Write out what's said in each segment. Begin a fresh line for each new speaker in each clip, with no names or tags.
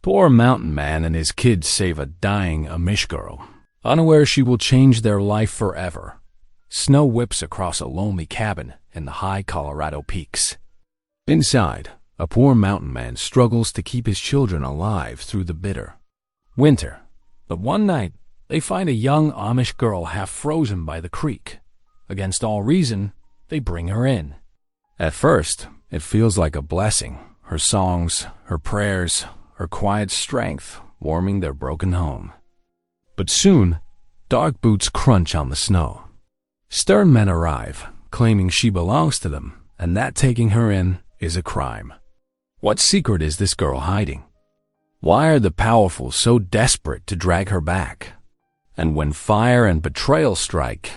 Poor mountain man and his kids save a dying Amish girl, unaware she will change their life forever. Snow whips across a lonely cabin in the high Colorado peaks. Inside, a poor mountain man struggles to keep his children alive through the bitter winter. But one night, they find a young Amish girl half frozen by the creek. Against all reason, they bring her in. At first, it feels like a blessing. Her songs, her prayers, her quiet strength warming their broken home. But soon, dark boots crunch on the snow. Stern men arrive, claiming she belongs to them, and that taking her in is a crime. What secret is this girl hiding? Why are the powerful so desperate to drag her back? And when fire and betrayal strike,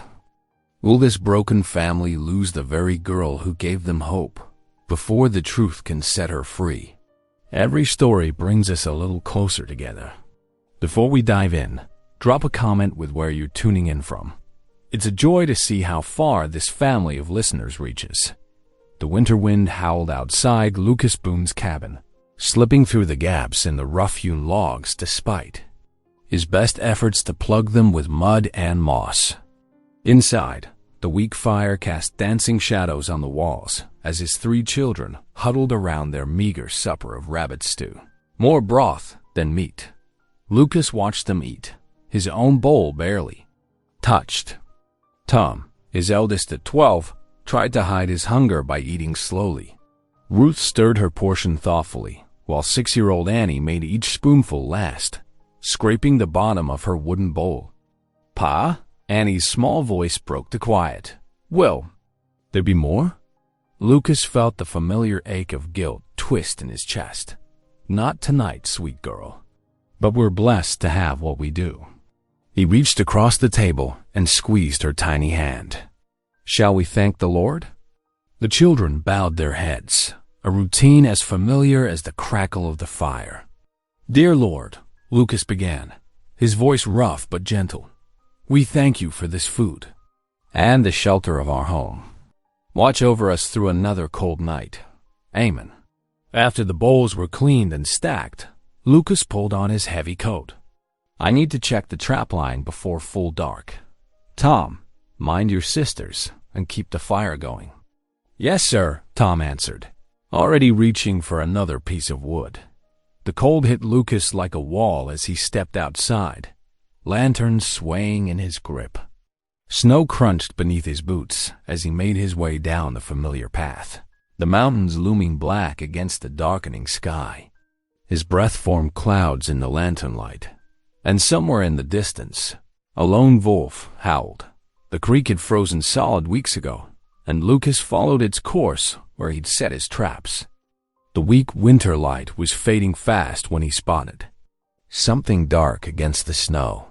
will this broken family lose the very girl who gave them hope before the truth can set her free? Every story brings us a little closer together. Before we dive in, drop a comment with where you're tuning in from. It's a joy to see how far this family of listeners reaches. The winter wind howled outside Lucas Boone's cabin, slipping through the gaps in the rough-hewn logs despite his best efforts to plug them with mud and moss. Inside, the weak fire cast dancing shadows on the walls as his 3 children huddled around their meager supper of rabbit stew, more broth than meat. Lucas watched them eat, his own bowl barely touched. Tom, his eldest at 12, tried to hide his hunger by eating slowly. Ruth stirred her portion thoughtfully, while 6-year-old Annie made each spoonful last, scraping the bottom of her wooden bowl. "Pa?" Annie's small voice broke the quiet. "Will there be more?" Lucas felt the familiar ache of guilt twist in his chest. "Not tonight, sweet girl. But we're blessed to have what we do." He reached across the table and squeezed her tiny hand. "Shall we thank the Lord?" The children bowed their heads, a routine as familiar as the crackle of the fire. "Dear Lord," Lucas began, his voice rough but gentle, "we thank you for this food and the shelter of our home. Watch over us through another cold night. Amen." After the bowls were cleaned and stacked, Lucas pulled on his heavy coat. "I need to check the trap line before full dark. Tom, mind your sisters and keep the fire going." "Yes, sir," Tom answered, already reaching for another piece of wood. The cold hit Lucas like a wall as he stepped outside, lanterns swaying in his grip. Snow crunched beneath his boots as he made his way down the familiar path, the mountains looming black against the darkening sky. His breath formed clouds in the lantern light, and somewhere in the distance, a lone wolf howled. The creek had frozen solid weeks ago, and Lucas followed its course where he'd set his traps. The weak winter light was fading fast when he spotted something dark against the snow.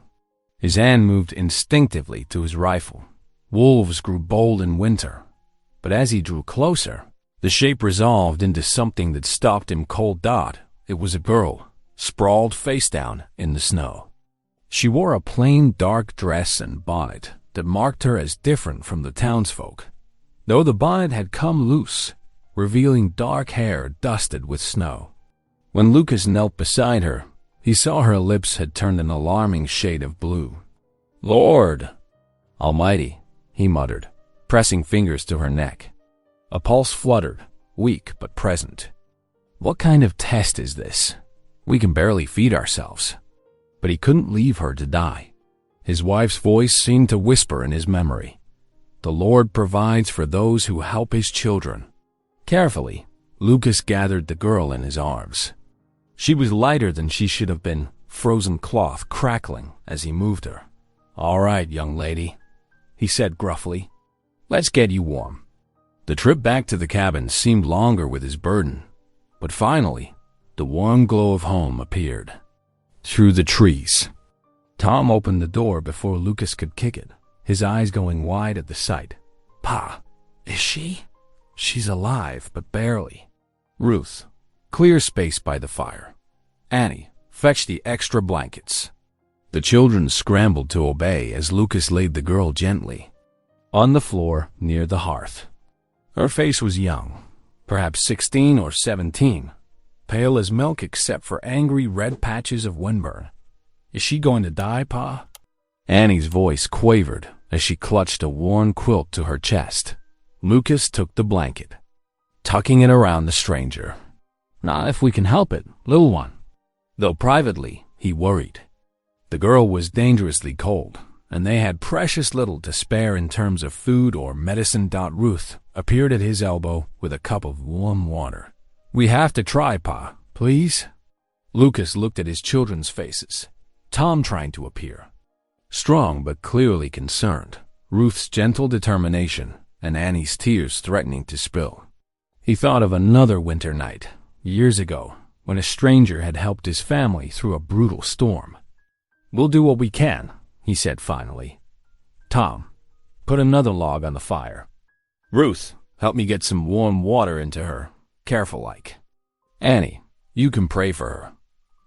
His hand moved instinctively to his rifle. Wolves grew bold in winter, but as he drew closer, the shape resolved into something that stopped him cold dead. It was a girl, sprawled face down in the snow. She wore a plain dark dress and bonnet that marked her as different from the townsfolk, though the bonnet had come loose, revealing dark hair dusted with snow. When Lucas knelt beside her, he saw her lips had turned an alarming shade of blue. "Lord Almighty," he muttered, pressing fingers to her neck. A pulse fluttered, weak but present. "What kind of test is this? We can barely feed ourselves." But he couldn't leave her to die. His wife's voice seemed to whisper in his memory. "The Lord provides for those who help his children." Carefully, Lucas gathered the girl in his arms. She was lighter than she should have been, frozen cloth crackling as he moved her. "All right, young lady," he said gruffly. "Let's get you warm." The trip back to the cabin seemed longer with his burden, but finally, the warm glow of home appeared. Through the trees. Tom opened the door before Lucas could kick it, his eyes going wide at the sight. "Pa, is she?" "She's alive, but barely." "Ruth, clear space by the fire. Annie, fetch the extra blankets." The children scrambled to obey as Lucas laid the girl gently on the floor near the hearth. Her face was young, perhaps 16 or 17, pale as milk except for angry red patches of windburn. Is she going to die, Pa? Annie's voice quavered as she clutched a worn quilt to her chest. Lucas took the blanket, tucking it around the stranger. Not if we can help it, little one. Though privately, he worried. The girl was dangerously cold, and they had precious little to spare in terms of food or medicine. Ruth appeared at his elbow with a cup of warm water. We have to try, Pa, please. Lucas looked at his children's faces, Tom trying to appear strong but clearly concerned, Ruth's gentle determination, and Annie's tears threatening to spill. He thought of another winter night, years ago, when a stranger had helped his family through a brutal storm. We'll do what we can, he said finally. Tom, put another log on the fire. Ruth, help me get some warm water into her, careful-like. Annie, you can pray for her.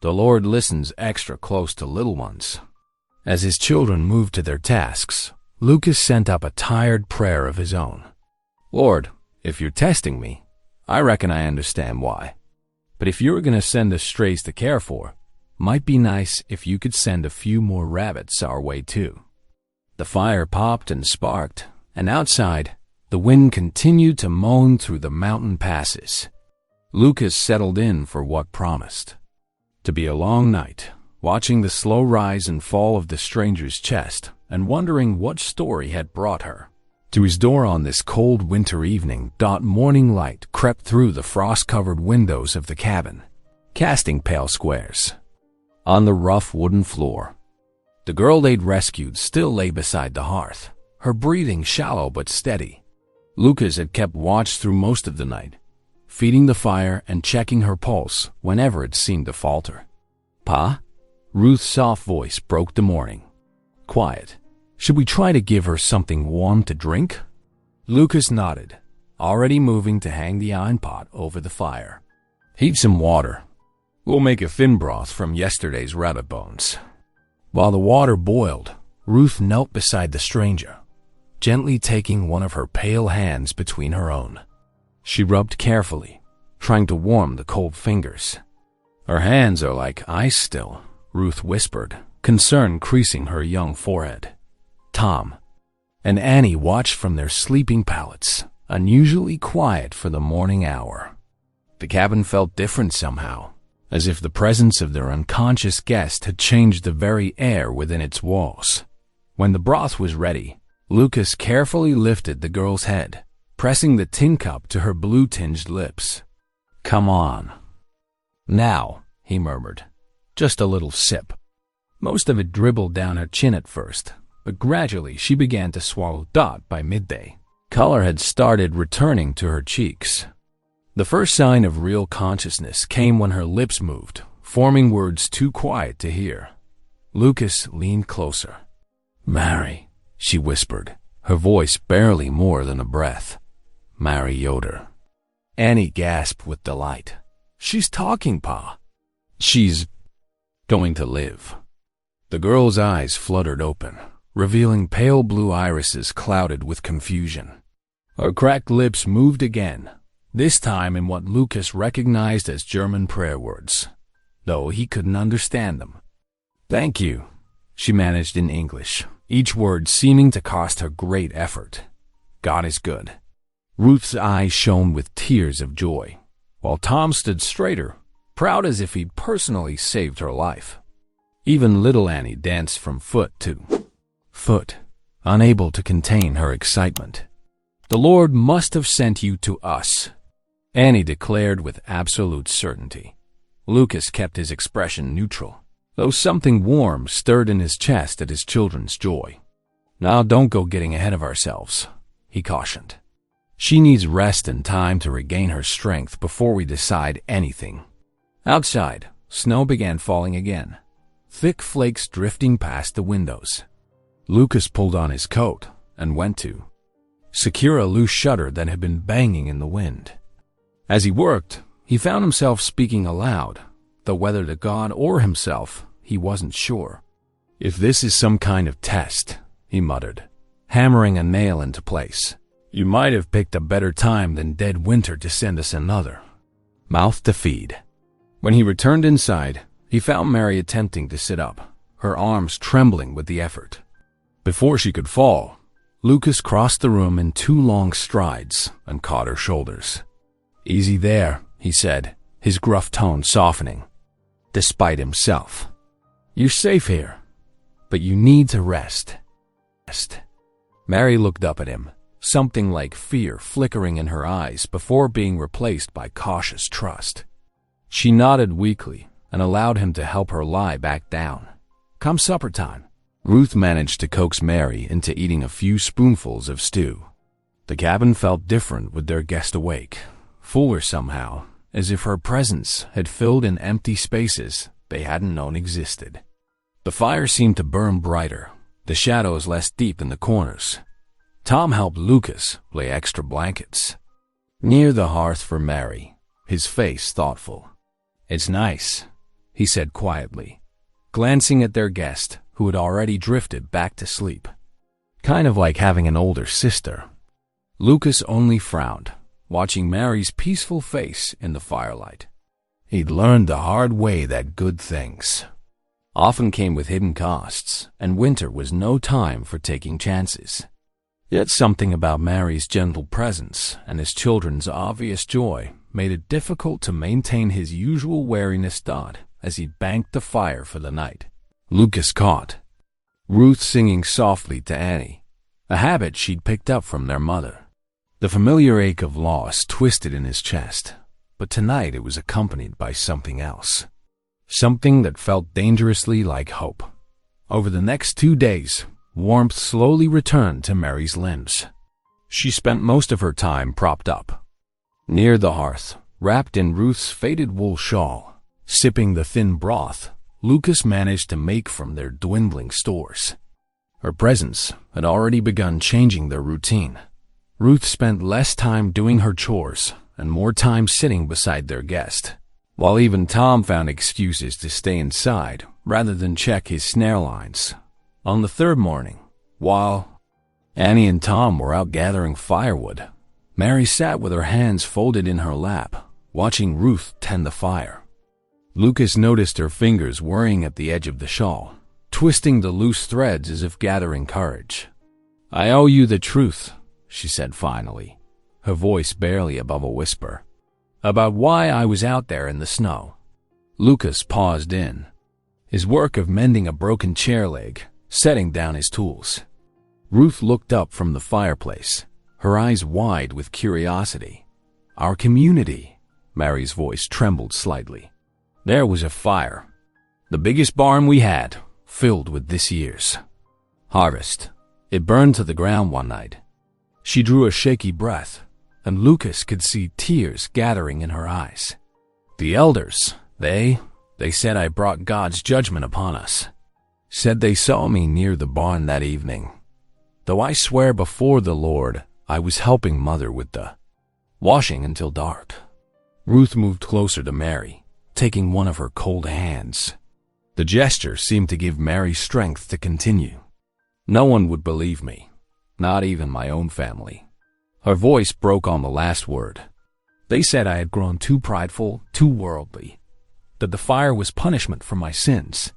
The Lord listens extra close to little ones. As his children moved to their tasks, Lucas sent up a tired prayer of his own. Lord, if you're testing me, I reckon I understand why. But if you're going to send us strays to care for, might be nice if you could send a few more rabbits our way too. The fire popped and sparked, and outside, the wind continued to moan through the mountain passes. Lucas settled in for what promised to be a long night, watching the slow rise and fall of the stranger's chest and wondering what story had brought her to his door on this cold winter evening. Morning light crept through the frost-covered windows of the cabin, casting pale squares on the rough wooden floor. The girl they'd rescued still lay beside the hearth, her breathing shallow but steady. Lucas had kept watch through most of the night, feeding the fire and checking her pulse whenever it seemed to falter. Pa? Ruth's soft voice broke the morning. Quiet. Should we try to give her something warm to drink? Lucas nodded, already moving to hang the iron pot over the fire. Heat some water. We'll make a fin broth from yesterday's rabbit bones. While the water boiled, Ruth knelt beside the stranger, gently taking one of her pale hands between her own. She rubbed carefully, trying to warm the cold fingers. Her hands are like ice still, Ruth whispered, concern creasing her young forehead. Tom and Annie watched from their sleeping pallets, unusually quiet for the morning hour. The cabin felt different somehow, as if the presence of their unconscious guest had changed the very air within its walls. When the broth was ready, Lucas carefully lifted the girl's head, pressing the tin cup to her blue-tinged lips. Come on. Now, he murmured, just a little sip. Most of it dribbled down her chin at first, but gradually she began to swallow. By midday, color had started returning to her cheeks. The first sign of real consciousness came when her lips moved, forming words too quiet to hear. Lucas leaned closer. Mary, she whispered, her voice barely more than a breath. Mary Yoder. Annie gasped with delight. She's talking, Pa. She's going to live. The girl's eyes fluttered open, revealing pale blue irises clouded with confusion. Her cracked lips moved again, this time in what Lucas recognized as German prayer words, though he couldn't understand them. Thank you, she managed in English, each word seeming to cost her great effort. God is good. Ruth's eyes shone with tears of joy, while Tom stood straighter, proud as if he'd personally saved her life. Even little Annie danced from foot to foot, unable to contain her excitement. The Lord must have sent you to us, Annie declared with absolute certainty. Lucas kept his expression neutral, though something warm stirred in his chest at his children's joy. Now don't go getting ahead of ourselves, he cautioned. She needs rest and time to regain her strength before we decide anything. Outside, snow began falling again, thick flakes drifting past the windows. Lucas pulled on his coat and went to secure a loose shutter that had been banging in the wind. As he worked, he found himself speaking aloud, though whether to God or himself, he wasn't sure. If this is some kind of test, he muttered, hammering a nail into place, you might have picked a better time than dead winter to send us another mouth to feed. When he returned inside, he found Mary attempting to sit up, her arms trembling with the effort. Before she could fall, Lucas crossed the room in 2 long strides and caught her shoulders. "Easy there," he said, his gruff tone softening, despite himself. "You're safe here, but you need to rest." Mary looked up at him, something like fear flickering in her eyes before being replaced by cautious trust. She nodded weakly and allowed him to help her lie back down. "Come supper time." Ruth managed to coax Mary into eating a few spoonfuls of stew. The cabin felt different with their guest awake, fuller somehow, as if her presence had filled in empty spaces they hadn't known existed. The fire seemed to burn brighter, the shadows less deep in the corners. Tom helped Lucas lay extra blankets near the hearth for Mary, his face thoughtful. "It's nice," he said quietly, glancing at their guest, who had already drifted back to sleep. "Kind of like having an older sister." Lucas only frowned, watching Mary's peaceful face in the firelight. He'd learned the hard way that good things often came with hidden costs, and winter was no time for taking chances. Yet something about Mary's gentle presence and his children's obvious joy made it difficult to maintain his usual wariness as he banked the fire for the night. Lucas caught Ruth singing softly to Annie, a habit she'd picked up from their mother. The familiar ache of loss twisted in his chest, but tonight it was accompanied by something else. Something that felt dangerously like hope. Over the next 2 days, warmth slowly returned to Mary's limbs. She spent most of her time propped up near the hearth, wrapped in Ruth's faded wool shawl, sipping the thin broth Lucas managed to make from their dwindling stores. Her presence had already begun changing their routine. Ruth spent less time doing her chores and more time sitting beside their guest, while even Tom found excuses to stay inside rather than check his snare lines. On the 3rd morning, while Annie and Tom were out gathering firewood, Mary sat with her hands folded in her lap, watching Ruth tend the fire. Lucas noticed her fingers worrying at the edge of the shawl, twisting the loose threads as if gathering courage. "I owe you the truth," she said finally, her voice barely above a whisper, "about why I was out there in the snow." Lucas paused in his work of mending a broken chair leg, setting down his tools. Ruth looked up from the fireplace, her eyes wide with curiosity. "Our community," Mary's voice trembled slightly. "There was a fire, the biggest barn we had, filled with this year's harvest. It burned to the ground one night." She drew a shaky breath, and Lucas could see tears gathering in her eyes. "The elders, they said I brought God's judgment upon us. Said they saw me near the barn that evening. Though I swear before the Lord I was helping Mother with the washing until dark." Ruth moved closer to Mary, taking one of her cold hands. The gesture seemed to give Mary strength to continue. "No one would believe me, not even my own family." Her voice broke on the last word. "They said I had grown too prideful, too worldly, that the fire was punishment for my sins.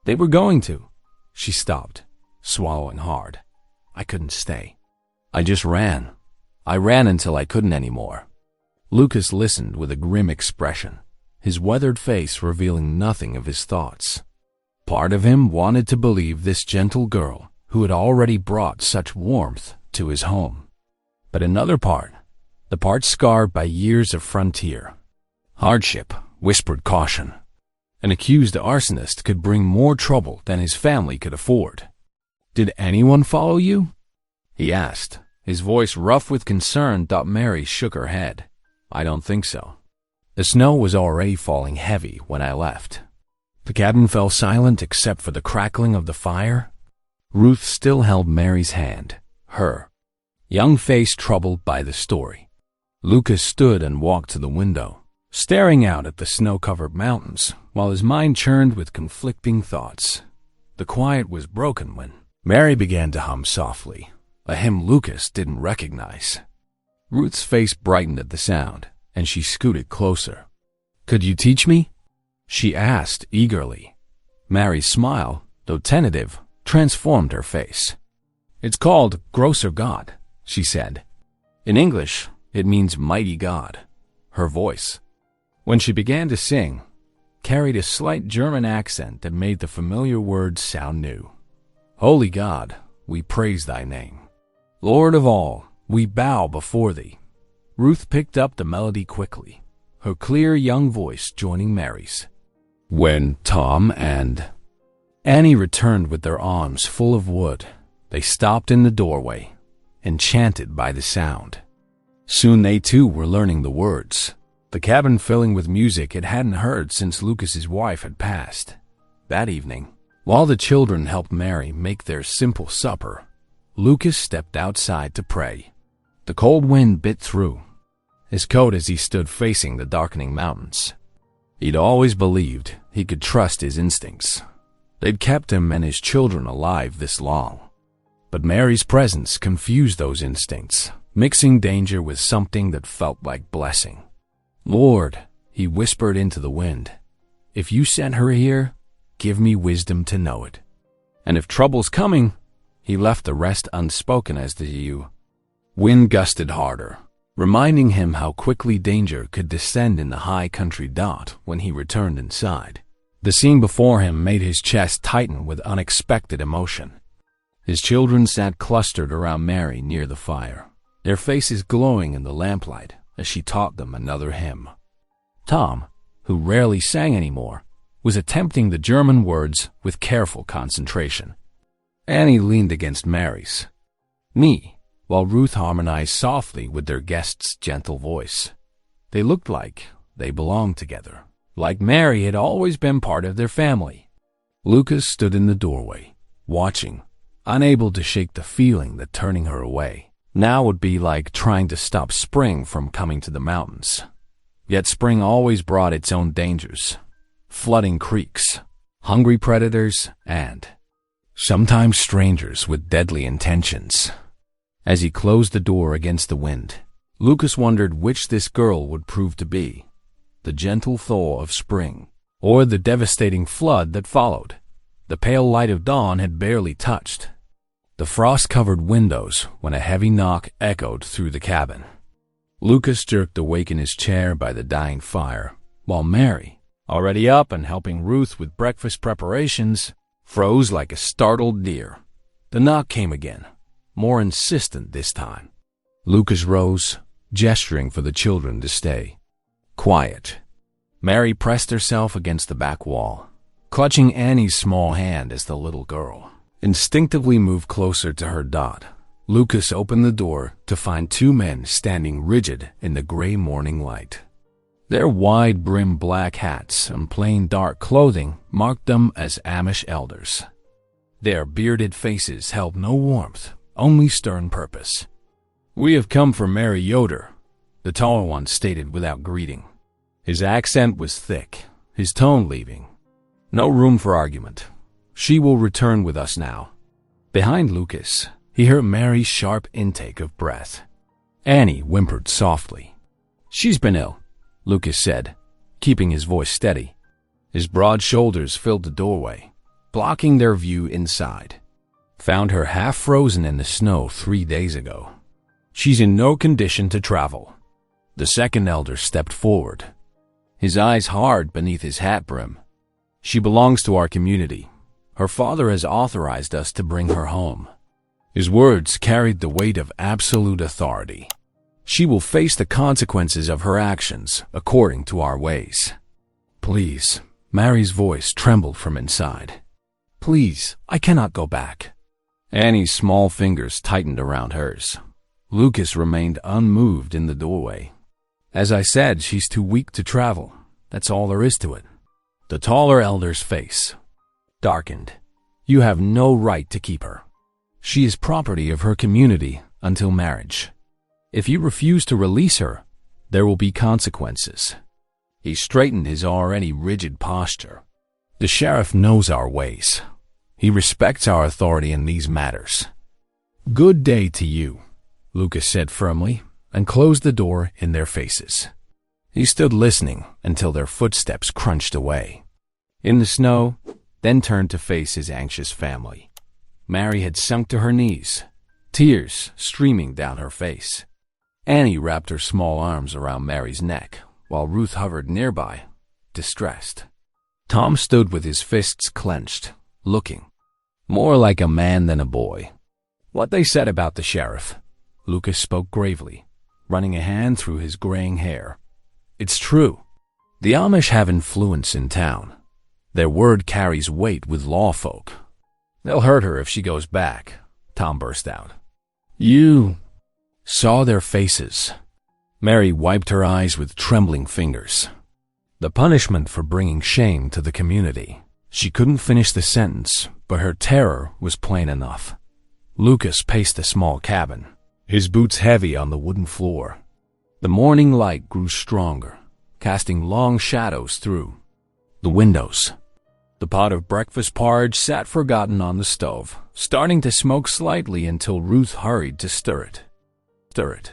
They were going to." She stopped, swallowing hard. "I couldn't stay. I just ran. I ran until I couldn't anymore." Lucas listened with a grim expression, his weathered face revealing nothing of his thoughts. Part of him wanted to believe this gentle girl who had already brought such warmth to his home. But another part, the part scarred by years of frontier hardship, whispered caution. An accused arsonist could bring more trouble than his family could afford. "Did anyone follow you?" he asked, his voice rough with concern. Mary shook her head. "I don't think so. The snow was already falling heavy when I left." The cabin fell silent except for the crackling of the fire. Ruth still held Mary's hand, her young face troubled by the story. Lucas stood and walked to the window, staring out at the snow-covered mountains, while his mind churned with conflicting thoughts. The quiet was broken when Mary began to hum softly, a hymn Lucas didn't recognize. Ruth's face brightened at the sound, and she scooted closer. "Could you teach me?" she asked eagerly. Mary's smile, though tentative, transformed her face. "It's called Grosser God," she said. "In English, it means mighty God." Her voice, when she began to sing, carried a slight German accent that made the familiar words sound new. "Holy God, we praise thy name. Lord of all, we bow before thee." Ruth picked up the melody quickly, her clear young voice joining Mary's. When Tom and Annie returned with their arms full of wood, they stopped in the doorway, enchanted by the sound. Soon they too were learning the words, the cabin filling with music it hadn't heard since Lucas's wife had passed. That evening, while the children helped Mary make their simple supper, Lucas stepped outside to pray. The cold wind bit through his coat as he stood facing the darkening mountains. He'd always believed he could trust his instincts. They'd kept him and his children alive this long. But Mary's presence confused those instincts, mixing danger with something that felt like blessing. "Lord," he whispered into the wind, "if you sent her here, give me wisdom to know it. And if trouble's coming," he left the rest unspoken as the wind gusted harder, reminding him how quickly danger could descend in the high country dot when he returned inside. The scene before him made his chest tighten with unexpected emotion. His children sat clustered around Mary near the fire, their faces glowing in the lamplight as she taught them another hymn. Tom, who rarely sang anymore, was attempting the German words with careful concentration. Annie leaned against Mary's knee, while Ruth harmonized softly with their guest's gentle voice. They looked like they belonged together, like Mary had always been part of their family. Lucas stood in the doorway, watching, unable to shake the feeling that turning her away now would be like trying to stop spring from coming to the mountains. Yet spring always brought its own dangers, flooding creeks, hungry predators, and sometimes strangers with deadly intentions. As he closed the door against the wind, Lucas wondered which this girl would prove to be, the gentle thaw of spring, or the devastating flood that followed. The pale light of dawn had barely touched the frost-covered windows when a heavy knock echoed through the cabin. Lucas jerked awake in his chair by the dying fire, while Mary, already up and helping Ruth with breakfast preparations, froze like a startled deer. The knock came again, more insistent this time. Lucas rose, gesturing for the children to stay quiet. Mary pressed herself against the back wall, clutching Annie's small hand as the little girl instinctively moved closer to her dot. Lucas opened the door to find two men standing rigid in the gray morning light. Their wide-brimmed black hats and plain dark clothing marked them as Amish elders. Their bearded faces held no warmth, only stern purpose. "We have come for Mary Yoder," the taller one stated without greeting. His accent was thick, his tone leaving no room for argument. "She will return with us now." Behind Lucas, he heard Mary's sharp intake of breath. Annie whimpered softly. "She's been ill," Lucas said, keeping his voice steady. His broad shoulders filled the doorway, blocking their view inside. "Found her half frozen in the snow 3 days ago. She's in no condition to travel." The second elder stepped forward, his eyes hard beneath his hat brim. "She belongs to our community. Her father has authorized us to bring her home." His words carried the weight of absolute authority. "She will face the consequences of her actions according to our ways." "Please," Mary's voice trembled from inside. "Please, I cannot go back." Annie's small fingers tightened around hers. Lucas remained unmoved in the doorway. "As I said, she's too weak to travel. That's all there is to it." The taller elder's face darkened. "You have no right to keep her. She is property of her community until marriage. If you refuse to release her, there will be consequences." He straightened his already rigid posture. "The sheriff knows our ways. He respects our authority in these matters." "Good day to you," Lucas said firmly, and closed the door in their faces. He stood listening until their footsteps crunched away in the snow, then turned to face his anxious family. Mary had sunk to her knees, tears streaming down her face. Annie wrapped her small arms around Mary's neck, while Ruth hovered nearby, distressed. Tom stood with his fists clenched, looking more like a man than a boy. What they said about the sheriff, Lucas spoke gravely, running a hand through his graying hair. It's true. The Amish have influence in town. Their word carries weight with lawfolk. They'll hurt her if she goes back, Tom burst out. You saw their faces. Mary wiped her eyes with trembling fingers. The punishment for bringing shame to the community. She couldn't finish the sentence, but her terror was plain enough. Lucas paced the small cabin, his boots heavy on the wooden floor. The morning light grew stronger, casting long shadows through the windows. The pot of breakfast porridge sat forgotten on the stove, starting to smoke slightly until Ruth hurried to stir it.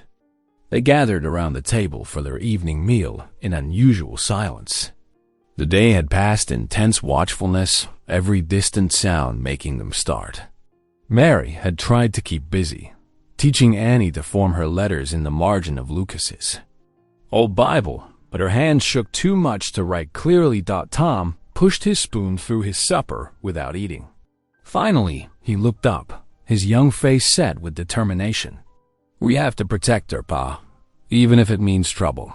They gathered around the table for their evening meal in unusual silence. The day had passed in tense watchfulness, every distant sound making them start. Mary had tried to keep busy, teaching Annie to form her letters in the margin of Lucas's old Bible, but her hands shook too much to write clearly. Tom pushed his spoon through his supper without eating. Finally, he looked up, his young face set with determination. We have to protect her, Pa, even if it means trouble.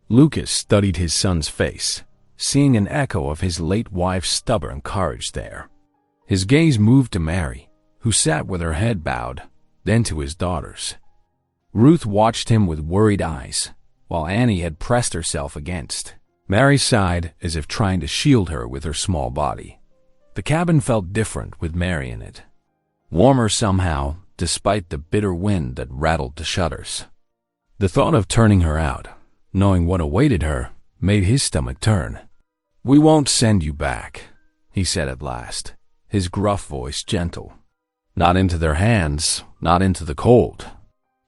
Lucas studied his son's face, seeing an echo of his late wife's stubborn courage there. His gaze moved to Mary, who sat with her head bowed, then to his daughters. Ruth watched him with worried eyes, while Annie had pressed herself against. Mary sighed as if trying to shield her with her small body. The cabin felt different with Mary in it. Warmer somehow, despite the bitter wind that rattled the shutters. The thought of turning her out, knowing what awaited her, made his stomach turn. We won't send you back, he said at last, his gruff voice gentle. Not into their hands, not into the cold.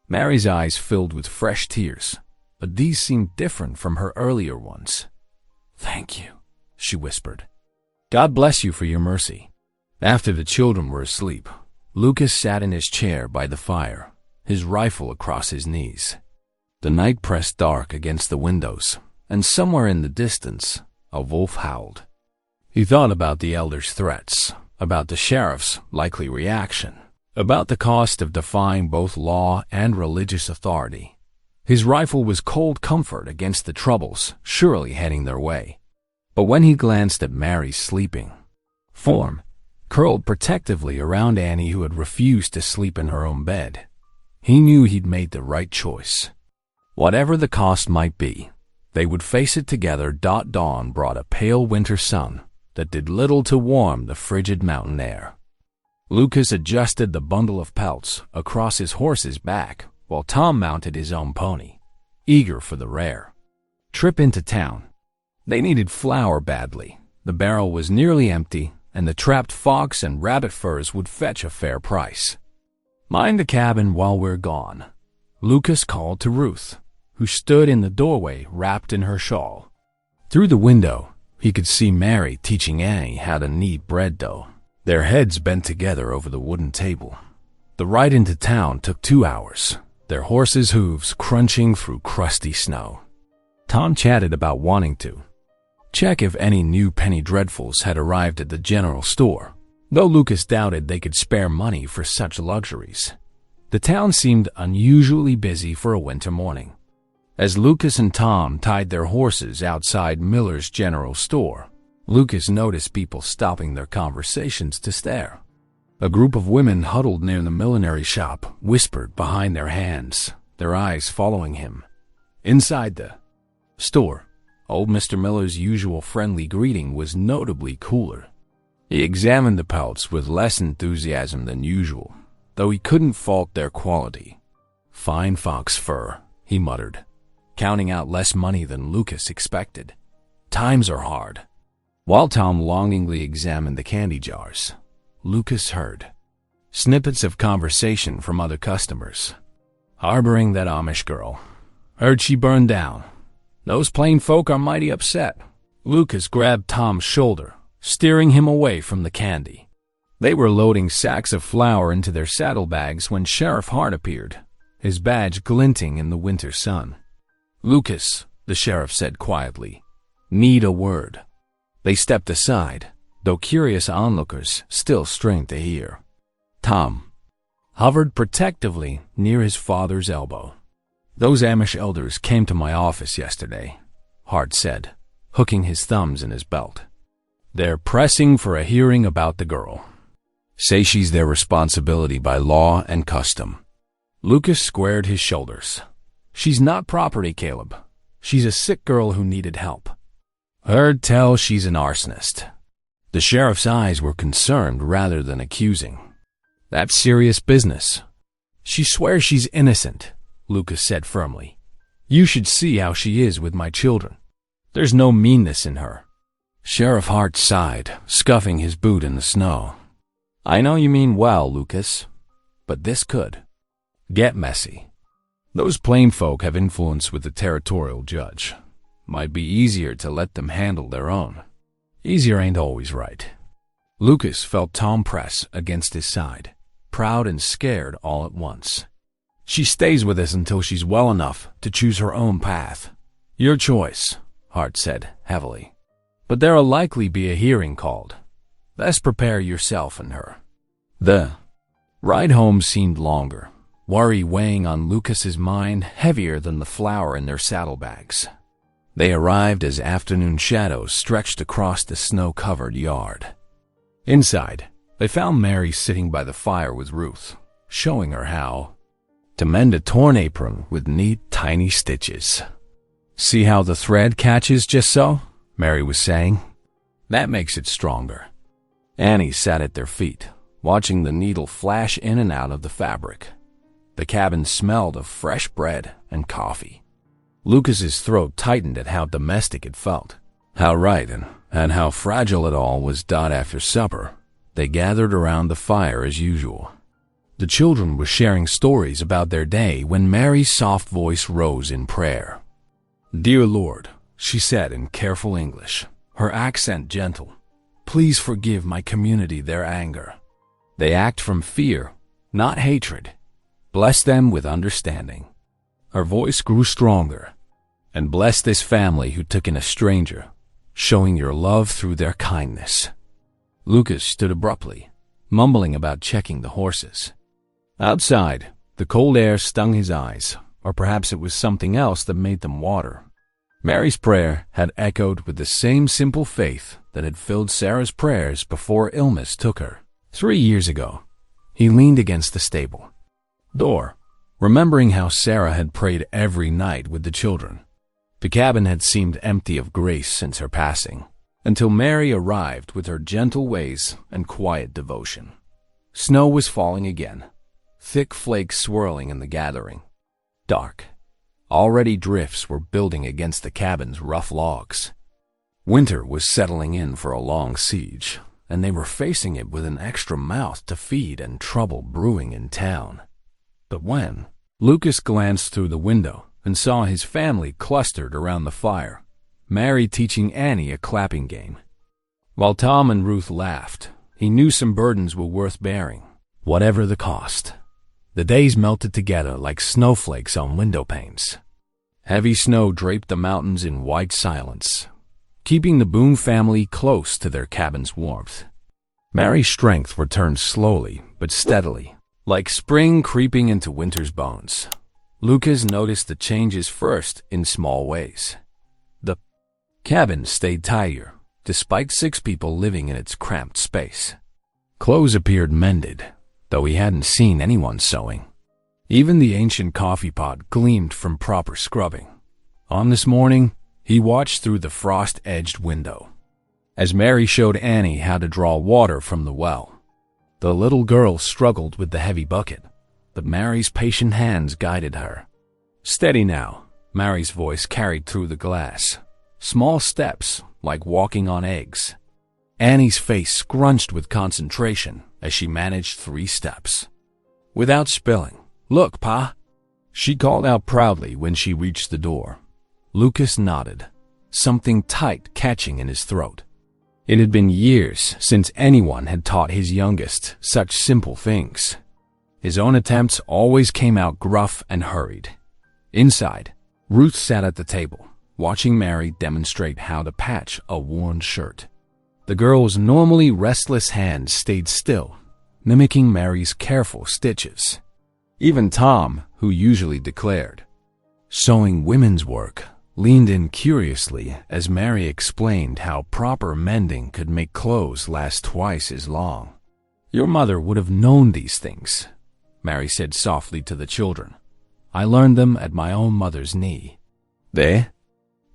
Mary's eyes filled with fresh tears, but these seemed different from her earlier ones. Thank you, she whispered. God bless you for your mercy. After the children were asleep, Lucas sat in his chair by the fire, his rifle across his knees. The night pressed dark against the windows, and somewhere in the distance, a wolf howled. He thought about the elders' threats, about the sheriff's likely reaction, about the cost of defying both law and religious authority. His rifle was cold comfort against the troubles surely heading their way. But when he glanced at Mary's sleeping form, curled protectively around Annie, who had refused to sleep in her own bed, he knew he'd made the right choice. Whatever the cost might be, they would face it together. Dawn brought a pale winter sun that did little to warm the frigid mountain air. Lucas adjusted the bundle of pelts across his horse's back, while Tom mounted his own pony, eager for the rare trip into town. They needed flour badly. The barrel was nearly empty, and the trapped fox and rabbit furs would fetch a fair price. Mind the cabin while we're gone, Lucas called to Ruth, who stood in the doorway wrapped in her shawl. Through the window, he could see Mary teaching Annie how to knead bread dough, their heads bent together over the wooden table. The ride into town took 2 hours, their horses' hooves crunching through crusty snow. Tom chatted about wanting to check if any new penny dreadfuls had arrived at the general store, though Lucas doubted they could spare money for such luxuries. The town seemed unusually busy for a winter morning. As Lucas and Tom tied their horses outside Miller's general store, Lucas noticed people stopping their conversations to stare. A group of women huddled near the millinery shop whispered behind their hands, their eyes following him. Inside the store, old Mr. Miller's usual friendly greeting was notably cooler. He examined the pelts with less enthusiasm than usual, though he couldn't fault their quality. Fine fox fur, he muttered, counting out less money than Lucas expected. Times are hard. While Tom longingly examined the candy jars, Lucas heard snippets of conversation from other customers. Harboring that Amish girl. Heard she burned down. Those plain folk are mighty upset. Lucas grabbed Tom's shoulder, steering him away from the candy. They were loading sacks of flour into their saddlebags when Sheriff Hart appeared, his badge glinting in the winter sun. "Lucas," the sheriff said quietly, "need a word." They stepped aside, though curious onlookers still strained to hear. Tom hovered protectively near his father's elbow. "Those Amish elders came to my office yesterday," Hart said, hooking his thumbs in his belt. "They're pressing for a hearing about the girl. Say she's their responsibility by law and custom." Lucas squared his shoulders. "She's not property, Caleb. She's a sick girl who needed help. Heard tell she's an arsonist." The sheriff's eyes were concerned rather than accusing. "That's serious business." "She swears she's innocent," Lucas said firmly. "You should see how she is with my children. There's no meanness in her." Sheriff Hart sighed, scuffing his boot in the snow. "I know you mean well, Lucas, but this could get messy. Those plain folk have influence with the territorial judge. Might be easier to let them handle their own. Easier ain't always right." Lucas felt Tom press against his side, proud and scared all at once. "She stays with us until she's well enough to choose her own path." "Your choice," Hart said heavily. "But there'll likely be a hearing called. Best prepare yourself and her." The ride home seemed longer, worry weighing on Lucas's mind heavier than the flour in their saddlebags. They arrived as afternoon shadows stretched across the snow-covered yard. Inside, they found Mary sitting by the fire with Ruth, showing her how to mend a torn apron with neat, tiny stitches. "See how the thread catches just so?" Mary was saying. "That makes it stronger." Annie sat at their feet, watching the needle flash in and out of the fabric. The cabin smelled of fresh bread and coffee. Lucas's throat tightened at how domestic it felt. How right and how fragile it all was. After supper, they gathered around the fire as usual. The children were sharing stories about their day when Mary's soft voice rose in prayer. "Dear Lord," she said in careful English, her accent gentle, "please forgive my community their anger. They act from fear, not hatred. Bless them with understanding." Her voice grew stronger. "And bless this family who took in a stranger, showing your love through their kindness." Lucas stood abruptly, mumbling about checking the horses. Outside, the cold air stung his eyes, or perhaps it was something else that made them water. Mary's prayer had echoed with the same simple faith that had filled Sarah's prayers before illness took her. 3 years ago, he leaned against the stable door, remembering how Sarah had prayed every night with the children. The cabin had seemed empty of grace since her passing, until Mary arrived with her gentle ways and quiet devotion. Snow was falling again, thick flakes swirling in the gathering. Dark. Already drifts were building against the cabin's rough logs. Winter was settling in for a long siege, and they were facing it with an extra mouth to feed and trouble brewing in town. But when Lucas glanced through the window and saw his family clustered around the fire, Mary teaching Annie a clapping game, while Tom and Ruth laughed, he knew some burdens were worth bearing, whatever the cost. The days melted together like snowflakes on window panes. Heavy snow draped the mountains in white silence, keeping the Boone family close to their cabin's warmth. Mary's strength returned slowly but steadily, like spring creeping into winter's bones. Lucas noticed the changes first in small ways. The cabin stayed tidier, despite 6 people living in its cramped space. Clothes appeared mended, though he hadn't seen anyone sewing. Even the ancient coffee pot gleamed from proper scrubbing. On this morning, he watched through the frost-edged window, as Mary showed Annie how to draw water from the well. The little girl struggled with the heavy bucket, but Mary's patient hands guided her. "Steady now," Mary's voice carried through the glass. Small steps, like walking on eggs. Annie's face scrunched with concentration as she managed 3 steps. Without spilling, "Look, Pa!" she called out proudly when she reached the door. Lucas nodded, something tight catching in his throat. It had been years since anyone had taught his youngest such simple things. His own attempts always came out gruff and hurried. Inside, Ruth sat at the table, watching Mary demonstrate how to patch a worn shirt. The girl's normally restless hands stayed still, mimicking Mary's careful stitches. Even Tom, who usually declared, "Sewing women's work," leaned in curiously as Mary explained how proper mending could make clothes last twice as long. "Your mother would have known these things," Mary said softly to the children. "I learned them at my own mother's knee." The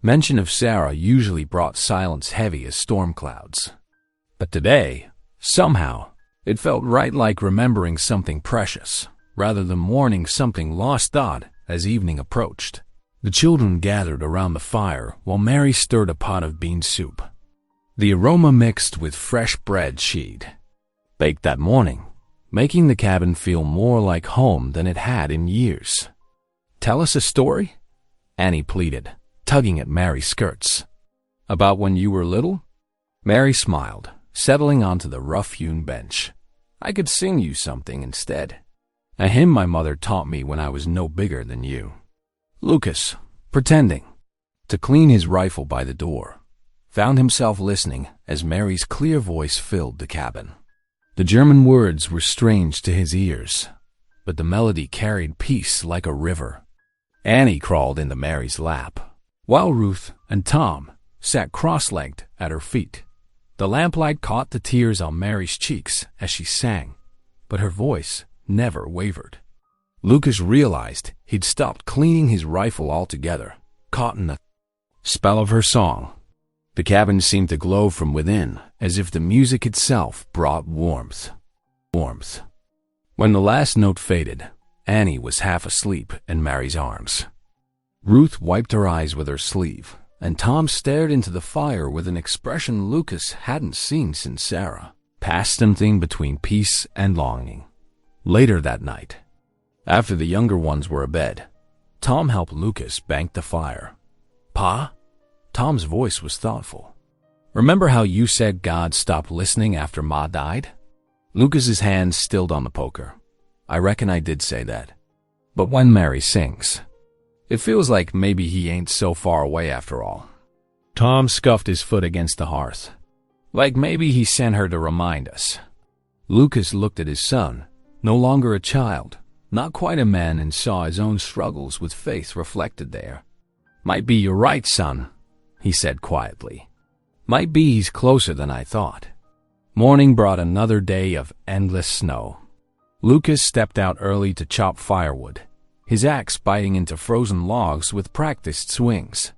mention of Sarah usually brought silence heavy as storm clouds. But today, somehow, it felt right, like remembering something precious, rather than mourning something lost as evening approached. The children gathered around the fire while Mary stirred a pot of bean soup. The aroma mixed with fresh bread she'd baked that morning, making the cabin feel more like home than it had in years. "Tell us a story?" Annie pleaded, tugging at Mary's skirts. "About when you were little?" Mary smiled, settling onto the rough-hewn bench. "I could sing you something instead. A hymn my mother taught me when I was no bigger than you." Lucas, pretending to clean his rifle by the door, found himself listening as Mary's clear voice filled the cabin. The German words were strange to his ears, but the melody carried peace like a river. Annie crawled into Mary's lap, while Ruth and Tom sat cross-legged at her feet. The lamplight caught the tears on Mary's cheeks as she sang, but her voice never wavered. Lucas realized he'd stopped cleaning his rifle altogether, caught in the spell of her song. The cabin seemed to glow from within, as if the music itself brought warmth. When the last note faded, Annie was half asleep in Mary's arms. Ruth wiped her eyes with her sleeve, and Tom stared into the fire with an expression Lucas hadn't seen since Sarah, past something between peace and longing. Later that night, after the younger ones were abed, Tom helped Lucas bank the fire. "Pa?" Tom's voice was thoughtful. "Remember how you said God stopped listening after Ma died?" Lucas's hands stilled on the poker. "I reckon I did say that. But when Mary sings, it feels like maybe he ain't so far away after all." Tom scuffed his foot against the hearth. "Like maybe he sent her to remind us." Lucas looked at his son, no longer a child, not quite a man, and saw his own struggles with faith reflected there. "Might be you're right, son," he said quietly. "Might be he's closer than I thought." Morning brought another day of endless snow. Lucas stepped out early to chop firewood, his axe biting into frozen logs with practiced swings.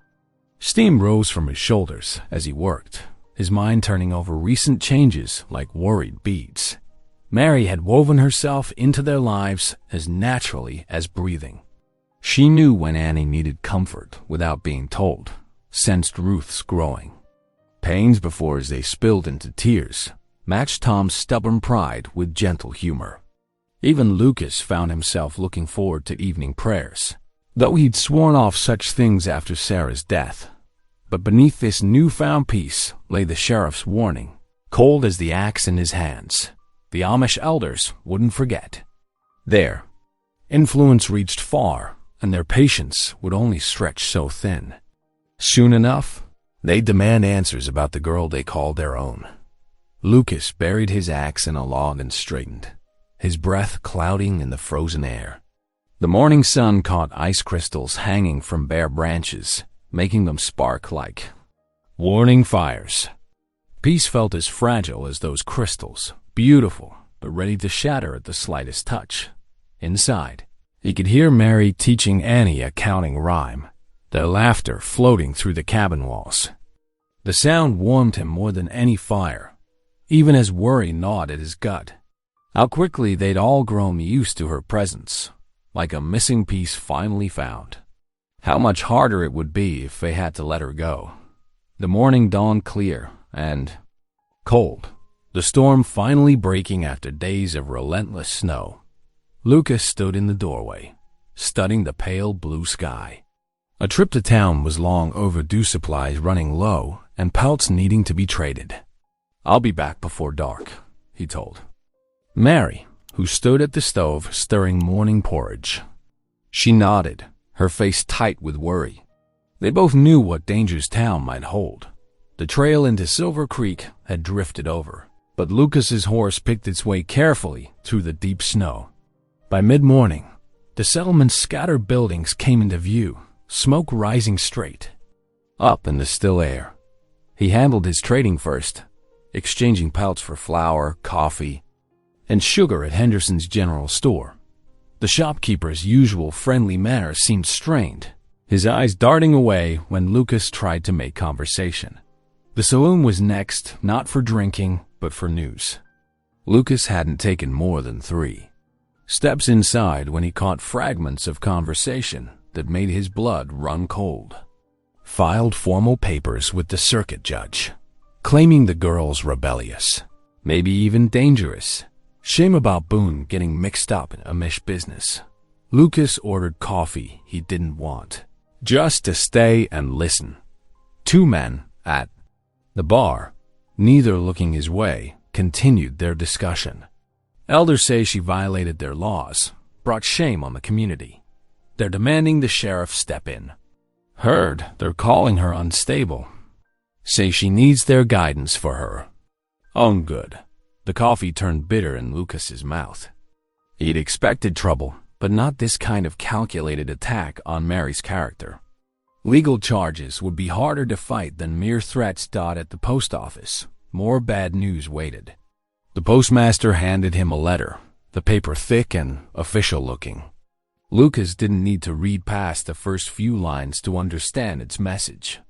Steam rose from his shoulders as he worked, his mind turning over recent changes like worried beads. Mary had woven herself into their lives as naturally as breathing. She knew when Annie needed comfort without being told, sensed Ruth's growing pains before as they spilled into tears, matched Tom's stubborn pride with gentle humor. Even Lucas found himself looking forward to evening prayers, though he'd sworn off such things after Sarah's death. But beneath this newfound peace lay the sheriff's warning, cold as the axe in his hands. The Amish elders wouldn't forget. Their influence reached far, and their patience would only stretch so thin. Soon enough, they'd demand answers about the girl they called their own. Lucas buried his axe in a log and straightened, his breath clouding in the frozen air. The morning sun caught ice crystals hanging from bare branches, making them spark like warning fires. Peace felt as fragile as those crystals, beautiful, but ready to shatter at the slightest touch. Inside, he could hear Mary teaching Annie a counting rhyme, their laughter floating through the cabin walls. The sound warmed him more than any fire, even as worry gnawed at his gut. How quickly they'd all grown used to her presence, like a missing piece finally found. How much harder it would be if they had to let her go. The morning dawned clear and cold, the storm finally breaking after days of relentless snow. Lucas stood in the doorway, studying the pale blue sky. A trip to town was long overdue, supplies running low and pelts needing to be traded. "I'll be back before dark," he told Mary, who stood at the stove stirring morning porridge. She nodded, her face tight with worry. They both knew what dangers town might hold. The trail into Silver Creek had drifted over, but Lucas's horse picked its way carefully through the deep snow. By mid-morning, the settlement's scattered buildings came into view, smoke rising straight up in the still air. He handled his trading first, exchanging pelts for flour, coffee, and sugar at Henderson's general store. The shopkeeper's usual friendly manner seemed strained, his eyes darting away when Lucas tried to make conversation. The saloon was next, not for drinking, but for news. Lucas hadn't taken more than 3 steps inside when he caught fragments of conversation that made his blood run cold. Filed formal papers with the circuit judge, claiming the girl's rebellious, maybe even dangerous. Shame about Boone getting mixed up in Amish business. Lucas ordered coffee he didn't want, just to stay and listen. 2 men at the bar, neither looking his way, continued their discussion. Elders say she violated their laws, brought shame on the community. They're demanding the sheriff step in. Heard they're calling her unstable. Say she needs their guidance for her own good. The coffee turned bitter in Lucas's mouth. He'd expected trouble, but not this kind of calculated attack on Mary's character. Legal charges would be harder to fight than mere threats. At the post office, more bad news waited. The postmaster handed him a letter, the paper thick and official-looking. Lucas didn't need to read past the first few lines to understand its message.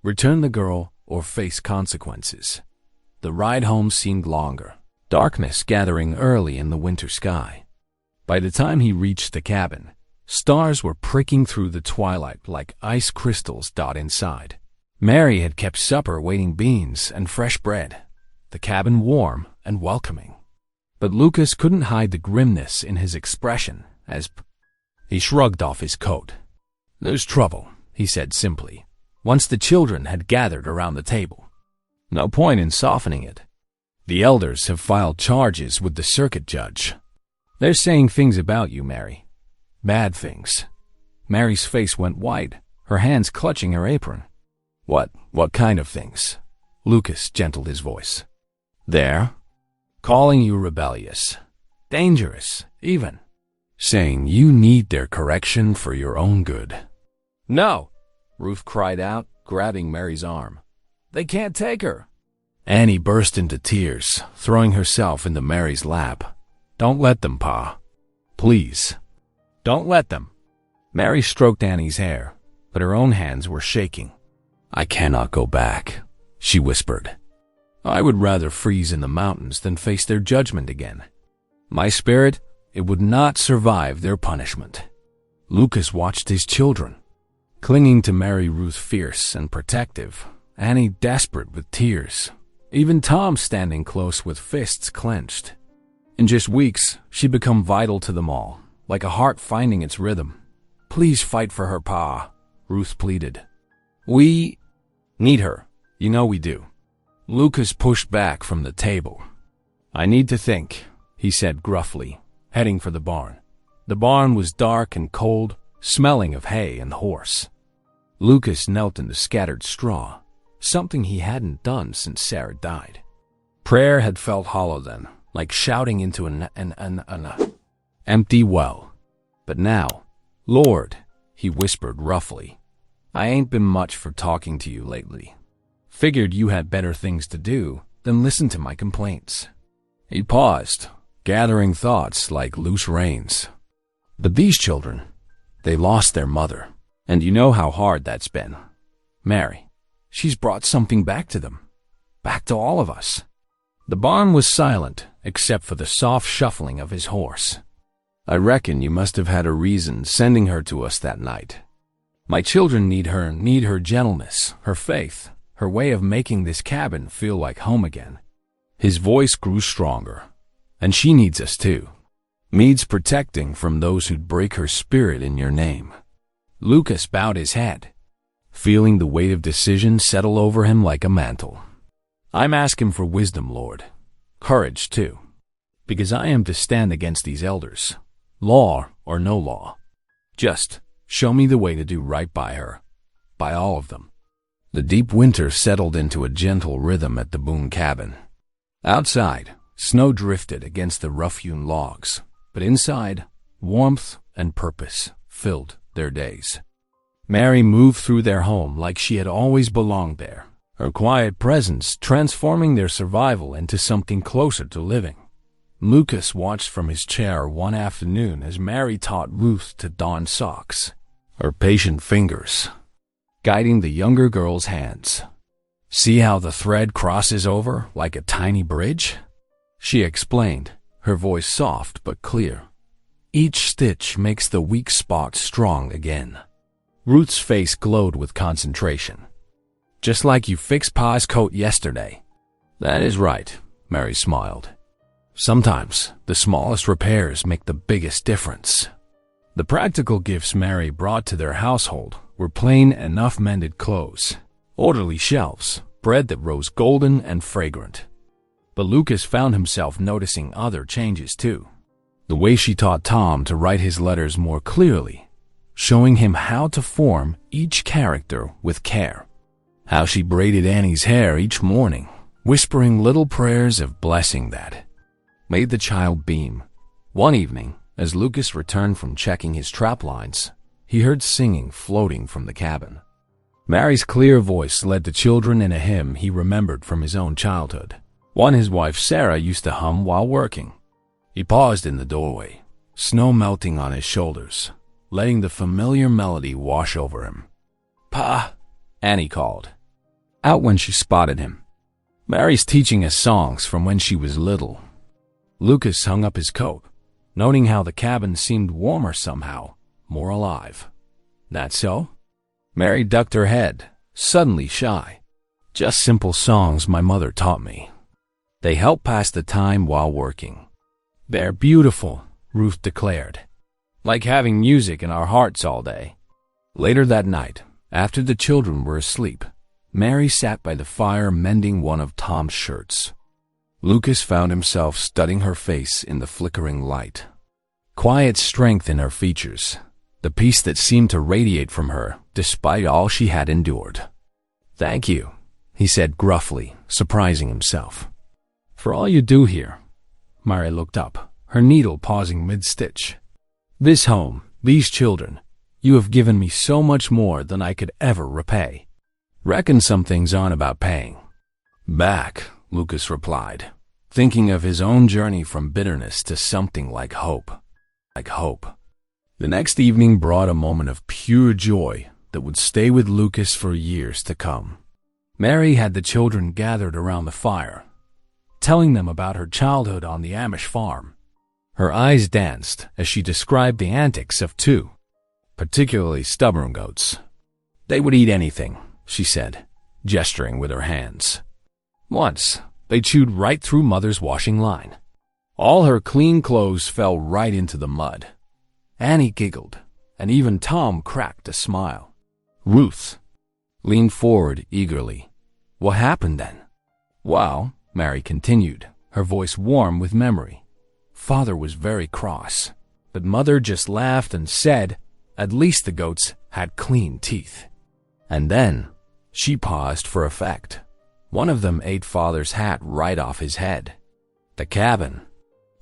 Return the girl or face consequences. The ride home seemed longer, darkness gathering early in the winter sky. By the time he reached the cabin, stars were pricking through the twilight like ice crystals. Inside, Mary had kept supper waiting, beans and fresh bread, the cabin warm and welcoming. But Lucas couldn't hide the grimness in his expression as he shrugged off his coat. "There's trouble," he said simply, once the children had gathered around the table. "No point in softening it. The elders have filed charges with the circuit judge. They're saying things about you, Mary. Bad things." Mary's face went white, her hands clutching her apron. What kind of things?" Lucas gentled his voice. "They're calling you rebellious, dangerous, even saying you need their correction for your own good." "No!" Ruth cried out, grabbing Mary's arm. "They can't take her." Annie burst into tears, throwing herself into Mary's lap. "Don't let them, Pa. Please. Don't let them." Mary stroked Annie's hair, but her own hands were shaking. "I cannot go back," she whispered. "I would rather freeze in the mountains than face their judgment again. My spirit, it would not survive their punishment." Lucas watched his children, clinging to Mary, Ruth fierce and protective, Annie desperate with tears, even Tom standing close with fists clenched. In just weeks, she'd become vital to them all, like a heart finding its rhythm. "Please fight for her, Pa," Ruth pleaded. "We need her. You know we do." Lucas pushed back from the table. "I need to think," he said gruffly, heading for the barn. The barn was dark and cold, smelling of hay and horse. Lucas knelt in the scattered straw, something he hadn't done since Sarah died. Prayer had felt hollow then, like shouting into an empty well. But now, "Lord," he whispered roughly, "I ain't been much for talking to you lately. Figured you had better things to do than listen to my complaints." He paused, gathering thoughts like loose reins. But these children, they lost their mother, and you know how hard that's been. Mary, she's brought something back to them, back to all of us. The barn was silent, except for the soft shuffling of his horse. "I reckon you must have had a reason sending her to us that night. My children need her gentleness, her faith, her way of making this cabin feel like home again." His voice grew stronger. "And she needs us too. Needs protecting from those who'd break her spirit in your name." Lucas bowed his head, feeling the weight of decision settle over him like a mantle. I'm asking for wisdom, Lord. Courage, too. Because I am to stand against these elders, law or no law. Just show me the way to do right by her, by all of them. The deep winter settled into a gentle rhythm at the Boone cabin. Outside, snow drifted against the rough-hewn logs, but inside, warmth and purpose filled their days. Mary moved through their home like she had always belonged there, her quiet presence transforming their survival into something closer to living. Lucas watched from his chair one afternoon as Mary taught Ruth to darn socks, her patient fingers guiding the younger girl's hands. See how the thread crosses over like a tiny bridge? She explained, her voice soft but clear. Each stitch makes the weak spot strong again. Ruth's face glowed with concentration. Just like you fixed Pa's coat yesterday. That is right, Mary smiled. Sometimes the smallest repairs make the biggest difference. The practical gifts Mary brought to their household were plain enough mended clothes, orderly shelves, bread that rose golden and fragrant. But Lucas found himself noticing other changes too. The way she taught Tom to write his letters more clearly, showing him how to form each character with care. How she braided Annie's hair each morning, whispering little prayers of blessing that made the child beam. One evening, as Lucas returned from checking his trap lines, he heard singing floating from the cabin. Mary's clear voice led the children in a hymn he remembered from his own childhood, one his wife Sarah used to hum while working. He paused in the doorway, snow melting on his shoulders, letting the familiar melody wash over him. "Pa," Annie called, out when she spotted him. Mary's teaching us songs from when she was little. Lucas hung up his coat, noting how the cabin seemed warmer somehow, more alive. That so? Mary ducked her head, suddenly shy. Just simple songs my mother taught me. They help pass the time while working. They're beautiful, Ruth declared. Like having music in our hearts all day. Later that night, after the children were asleep, Mary sat by the fire mending one of Tom's shirts. Lucas found himself studying her face in the flickering light. Quiet strength in her features, the peace that seemed to radiate from her despite all she had endured. "Thank you," he said gruffly, surprising himself. "For all you do here." Mary looked up, her needle pausing mid-stitch. "This home, these children, you have given me so much more than I could ever repay. Reckon some things aren't about paying." "Back," Lucas replied, thinking of his own journey from bitterness to something like hope. The next evening brought a moment of pure joy that would stay with Lucas for years to come. Mary had the children gathered around the fire, telling them about her childhood on the Amish farm. Her eyes danced as she described the antics of two, particularly stubborn goats. They would eat anything, she said, gesturing with her hands. Once, they chewed right through Mother's washing line. All her clean clothes fell right into the mud. Annie giggled, and even Tom cracked a smile. Ruth leaned forward eagerly. "What happened then?" "Well," Mary continued, her voice warm with memory, "Father was very cross, but Mother just laughed and said, at least the goats had clean teeth. And then," she paused for effect, "one of them ate Father's hat right off his head." The cabin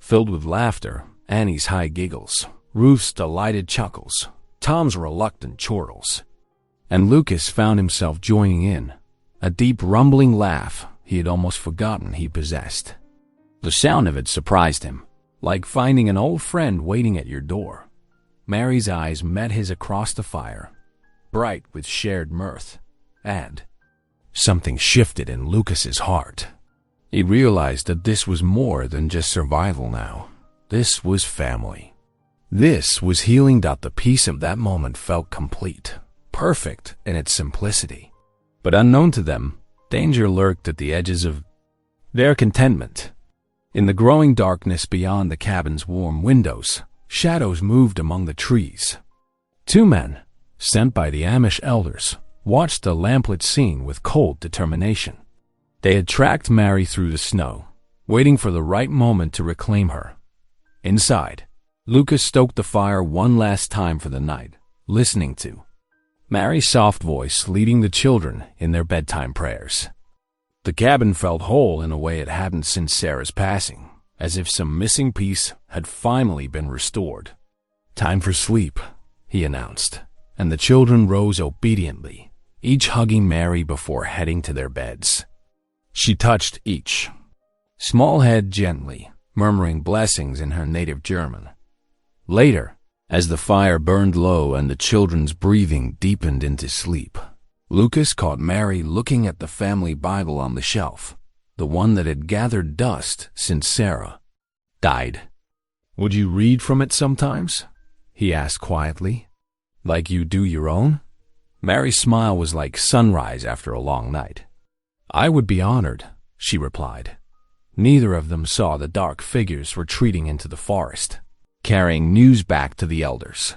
filled with laughter, Annie's high giggles, Ruth's delighted chuckles, Tom's reluctant chortles. And Lucas found himself joining in, a deep rumbling laugh he had almost forgotten he possessed. The sound of it surprised him, like finding an old friend waiting at your door. Mary's eyes met his across the fire, bright with shared mirth, and something shifted in Lucas's heart. He realized that this was more than just survival now. This was family. This was healing. The peace of that moment felt complete, perfect in its simplicity. But unknown to them, danger lurked at the edges of their contentment. In the growing darkness beyond the cabin's warm windows, shadows moved among the trees. Two men, sent by the Amish elders, watched the lamplit scene with cold determination. They had tracked Mary through the snow, waiting for the right moment to reclaim her. Inside, Lucas stoked the fire one last time for the night, listening to Mary's soft voice leading the children in their bedtime prayers. The cabin felt whole in a way it hadn't since Sarah's passing, as if some missing piece had finally been restored. "Time for sleep," he announced, and the children rose obediently, each hugging Mary before heading to their beds. She touched each small head gently, murmuring blessings in her native German. Later, as the fire burned low and the children's breathing deepened into sleep, Lucas caught Mary looking at the family Bible on the shelf, the one that had gathered dust since Sarah died. "Would you read from it sometimes?" he asked quietly. "Like you do your own?" Mary's smile was like sunrise after a long night. "I would be honored," she replied. Neither of them saw the dark figures retreating into the forest, carrying news back to the elders.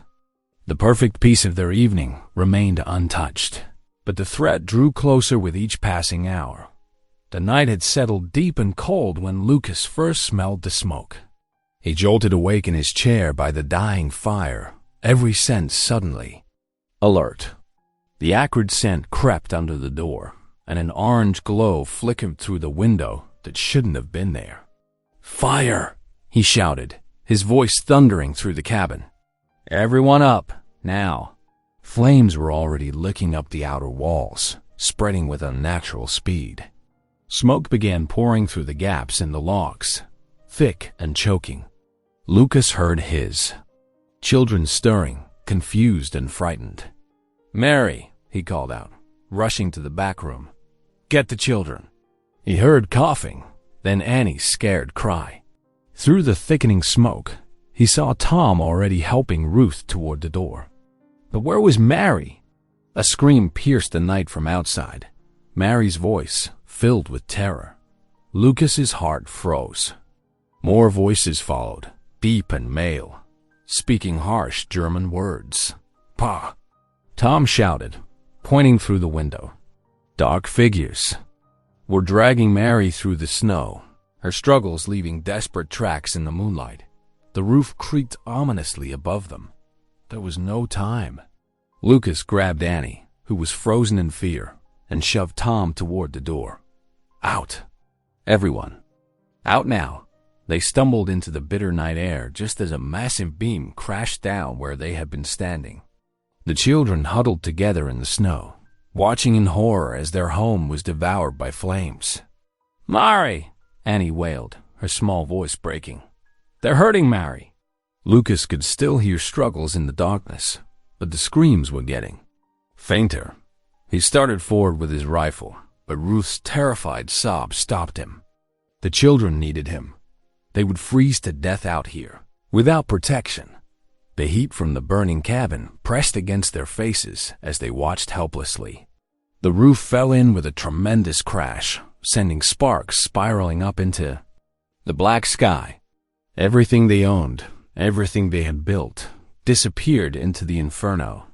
The perfect peace of their evening remained untouched, but the threat drew closer with each passing hour. The night had settled deep and cold when Lucas first smelled the smoke. He jolted awake in his chair by the dying fire, every sense suddenly alert. The acrid scent crept under the door, and an orange glow flickered through the window that shouldn't have been there. "Fire!" he shouted, his voice thundering through the cabin. "Everyone up, now." Flames were already licking up the outer walls, spreading with unnatural speed. Smoke began pouring through the gaps in the logs, thick and choking. Lucas heard his children stirring, confused and frightened. "Mary," he called out, rushing to the back room. "Get the children." He heard coughing, then Annie's scared cry. Through the thickening smoke, he saw Tom already helping Ruth toward the door. But where was Mary? A scream pierced the night from outside, Mary's voice filled with terror. Lucas's heart froze. More voices followed, deep and male, speaking harsh German words. "Pa!" Tom shouted, pointing through the window. Dark figures were dragging Mary through the snow, her struggles leaving desperate tracks in the moonlight. The roof creaked ominously above them. There was no time. Lucas grabbed Annie, who was frozen in fear, and shoved Tom toward the door. "Out! Everyone! Out now!" They stumbled into the bitter night air just as a massive beam crashed down where they had been standing. The children huddled together in the snow, watching in horror as their home was devoured by flames. "Mary!" Annie wailed, her small voice breaking. "They're hurting Mary!" Lucas could still hear struggles in the darkness, but the screams were getting fainter. He started forward with his rifle, but Ruth's terrified sobs stopped him. The children needed him. They would freeze to death out here, without protection. The heat from the burning cabin pressed against their faces as they watched helplessly. The roof fell in with a tremendous crash, sending sparks spiraling up into the black sky. Everything they owned, everything they had built, disappeared into the inferno.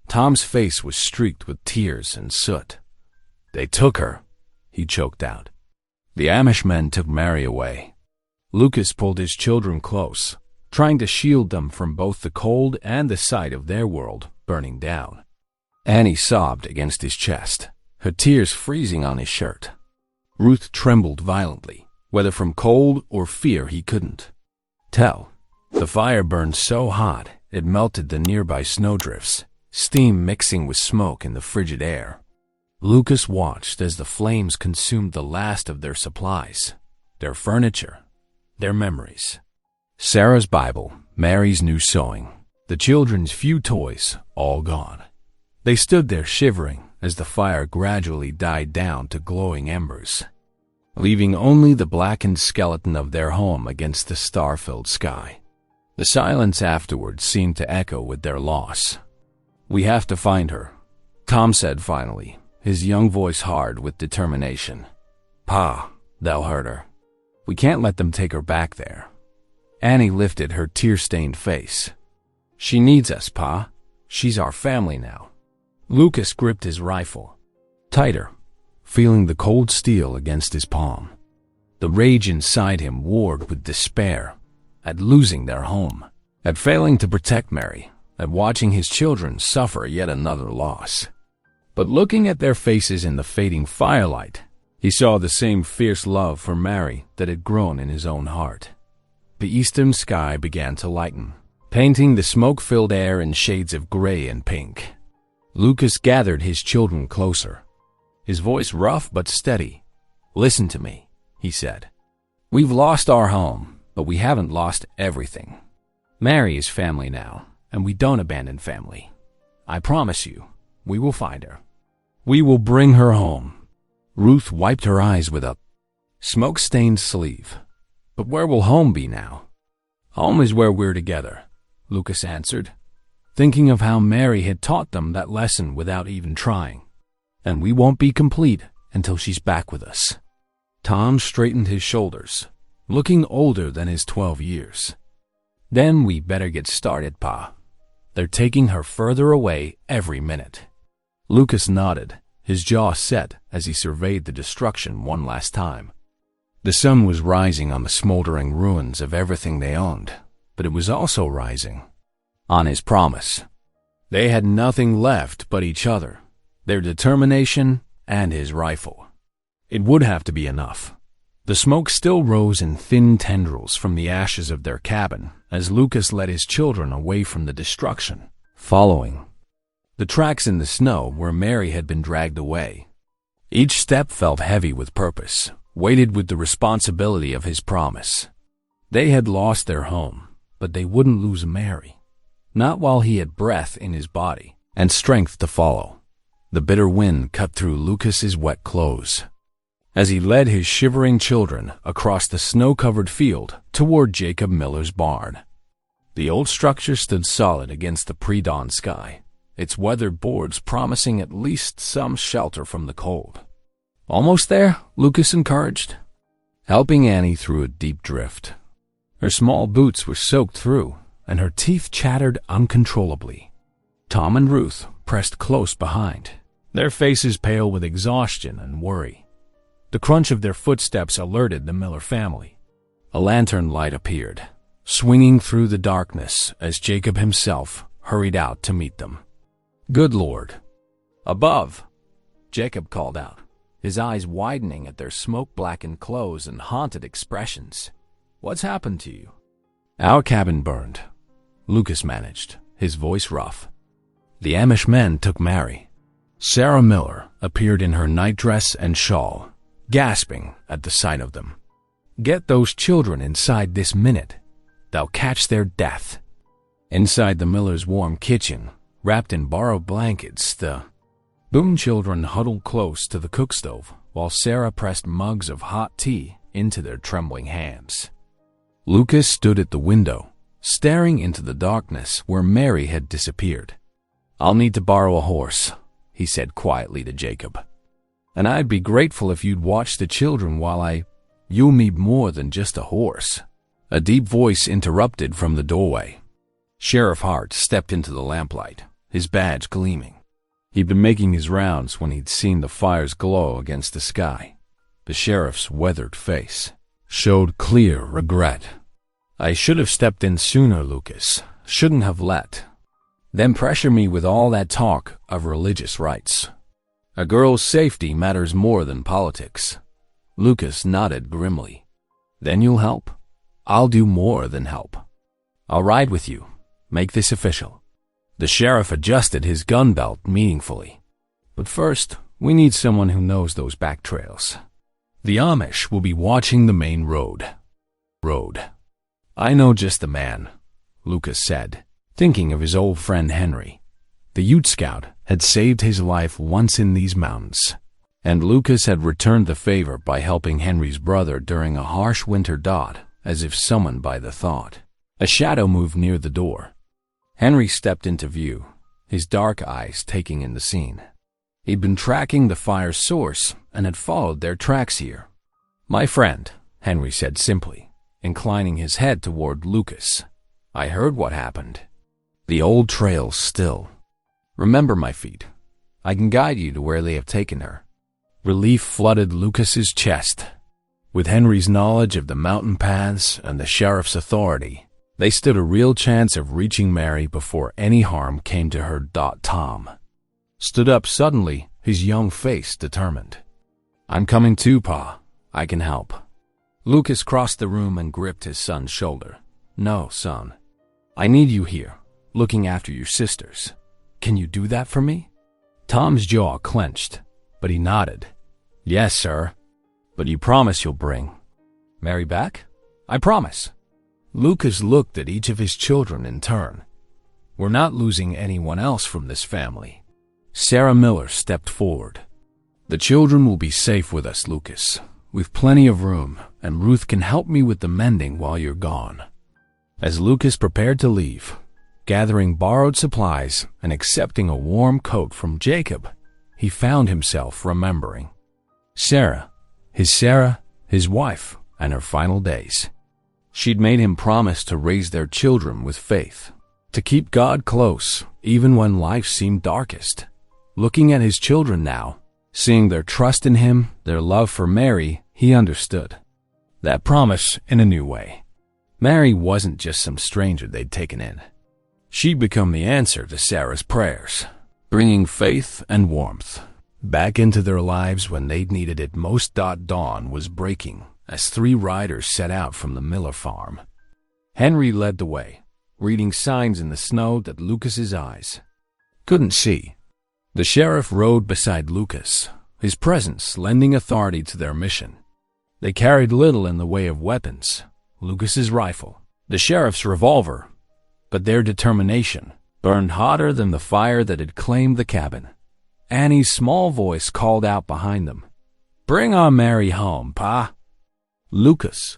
Tom's face was streaked with tears and soot. "They took her," he choked out. The Amish men took Mary away. Lucas pulled his children close, trying to shield them from both the cold and the sight of their world burning down. Annie sobbed against his chest, her tears freezing on his shirt. Ruth trembled violently, whether from cold or fear he couldn't tell. The fire burned so hot it melted the nearby snowdrifts, steam mixing with smoke in the frigid air. Lucas watched as the flames consumed the last of their supplies, their furniture, their memories. Sarah's Bible, Mary's new sewing, the children's few toys, all gone. They stood there shivering as the fire gradually died down to glowing embers, leaving only the blackened skeleton of their home against the star-filled sky. The silence afterwards seemed to echo with their loss. "We have to find her," Tom said finally, his young voice hard with determination. "Pa, they'll hurt her. We can't let them take her back there." Annie lifted her tear-stained face. "She needs us, Pa. She's our family now. Lucas gripped his rifle tighter, feeling the cold steel against his palm. The rage inside him warred with despair at losing their home, at failing to protect Mary, at watching his children suffer yet another loss. But looking at their faces in the fading firelight, he saw the same fierce love for Mary that had grown in his own heart. The eastern sky began to lighten, painting the smoke-filled air in shades of gray and pink. Lucas gathered his children closer, his voice rough but steady. "Listen to me," he said. "We've lost our home, but we haven't lost everything. Mary is family now, and we don't abandon family. I promise you, we will find her. We will bring her home." Ruth wiped her eyes with a smoke-stained sleeve. "But where will home be now?" "Home is where we're together," Lucas answered, thinking of how Mary had taught them that lesson without even trying. "And we won't be complete until she's back with us." Tom straightened his shoulders, looking older than his 12 years. "Then we better get started, Pa. They're taking her further away every minute." Lucas nodded, his jaw set as he surveyed the destruction one last time. The sun was rising on the smoldering ruins of everything they owned, but it was also rising on his promise. They had nothing left but each other, their determination, and his rifle. It would have to be enough. The smoke still rose in thin tendrils from the ashes of their cabin as Lucas led his children away from the destruction, following the tracks in the snow where Mary had been dragged away. Each step felt heavy with purpose, weighted with the responsibility of his promise. They had lost their home, but they wouldn't lose Mary. Not while he had breath in his body and strength to follow. The bitter wind cut through Lucas's wet clothes as he led his shivering children across the snow-covered field toward Jacob Miller's barn. The old structure stood solid against the pre-dawn sky, its weathered boards promising at least some shelter from the cold. "Almost there?" Lucas encouraged, helping Annie through a deep drift. Her small boots were soaked through, and her teeth chattered uncontrollably. Tom and Ruth pressed close behind, their faces pale with exhaustion and worry. The crunch of their footsteps alerted the Miller family. A lantern light appeared, swinging through the darkness as Jacob himself hurried out to meet them. "Good Lord!" "Above!" Jacob called out, his eyes widening at their smoke-blackened clothes and haunted expressions. "What's happened to you?" "Our cabin burned," Lucas managed, his voice rough. "The Amish men took Mary." Sarah Miller appeared in her nightdress and shawl, gasping at the sight of them. "Get those children inside this minute. They'll catch their death." Inside the Millers' warm kitchen, wrapped in borrowed blankets, the Boone children huddled close to the cook stove while Sarah pressed mugs of hot tea into their trembling hands. Lucas stood at the window, staring into the darkness where Mary had disappeared. "I'll need to borrow a horse," he said quietly to Jacob. "And I'd be grateful if you'd watch the children while You'll need more than just a horse." A deep voice interrupted from the doorway. Sheriff Hart stepped into the lamplight, his badge gleaming. He'd been making his rounds when he'd seen the fire's glow against the sky. The sheriff's weathered face showed clear regret. "I should have stepped in sooner, Lucas. Shouldn't have let them pressure me with all that talk of religious rights. A girl's safety matters more than politics." Lucas nodded grimly. "Then you'll help?" "I'll do more than help. I'll ride with you. Make this official." The sheriff adjusted his gun belt meaningfully. "But first, we need someone who knows those back trails. The Amish will be watching the main road." "I know just the man," Lucas said, thinking of his old friend Henry. The Ute Scout had saved his life once in these mountains, and Lucas had returned the favor by helping Henry's brother during a harsh winter drought, as if summoned by the thought. A shadow moved near the door. Henry stepped into view, his dark eyes taking in the scene. He'd been tracking the fire's source and had followed their tracks here. "My friend," Henry said simply, inclining his head toward Lucas. "I heard what happened." The old trail still, Remember my feet. I can guide you to where they have taken her." Relief flooded Lucas's chest. With Henry's knowledge of the mountain paths and the sheriff's authority, they stood a real chance of reaching Mary before any harm came to her. Tom stood up suddenly, his young face determined. "I'm coming too, Pa. I can help." Lucas crossed the room and gripped his son's shoulder. "No, son. I need you here, looking after your sisters. Can you do that for me?" Tom's jaw clenched, but he nodded. "Yes, sir. But you promise you'll bring Mary back?" "I promise." Lucas looked at each of his children in turn. "We're not losing anyone else from this family." Sarah Miller stepped forward. "The children will be safe with us, Lucas. We've plenty of room, and Ruth can help me with the mending while you're gone." As Lucas prepared to leave, gathering borrowed supplies and accepting a warm coat from Jacob, he found himself remembering Sarah, his wife, and her final days. She'd made him promise to raise their children with faith, to keep God close even when life seemed darkest. Looking at his children now, seeing their trust in him, their love for Mary, he understood that promise in a new way. Mary wasn't just some stranger they'd taken in. She'd become the answer to Sarah's prayers, bringing faith and warmth back into their lives when they'd needed it most. Dawn was breaking as 3 riders set out from the Miller farm. Henry led the way, reading signs in the snow that Lucas's eyes couldn't see. The sheriff rode beside Lucas, his presence lending authority to their mission. They carried little in the way of weapons, Lucas's rifle, the sheriff's revolver, but their determination burned hotter than the fire that had claimed the cabin. Annie's small voice called out behind them, "Bring our Mary home, Pa." Lucas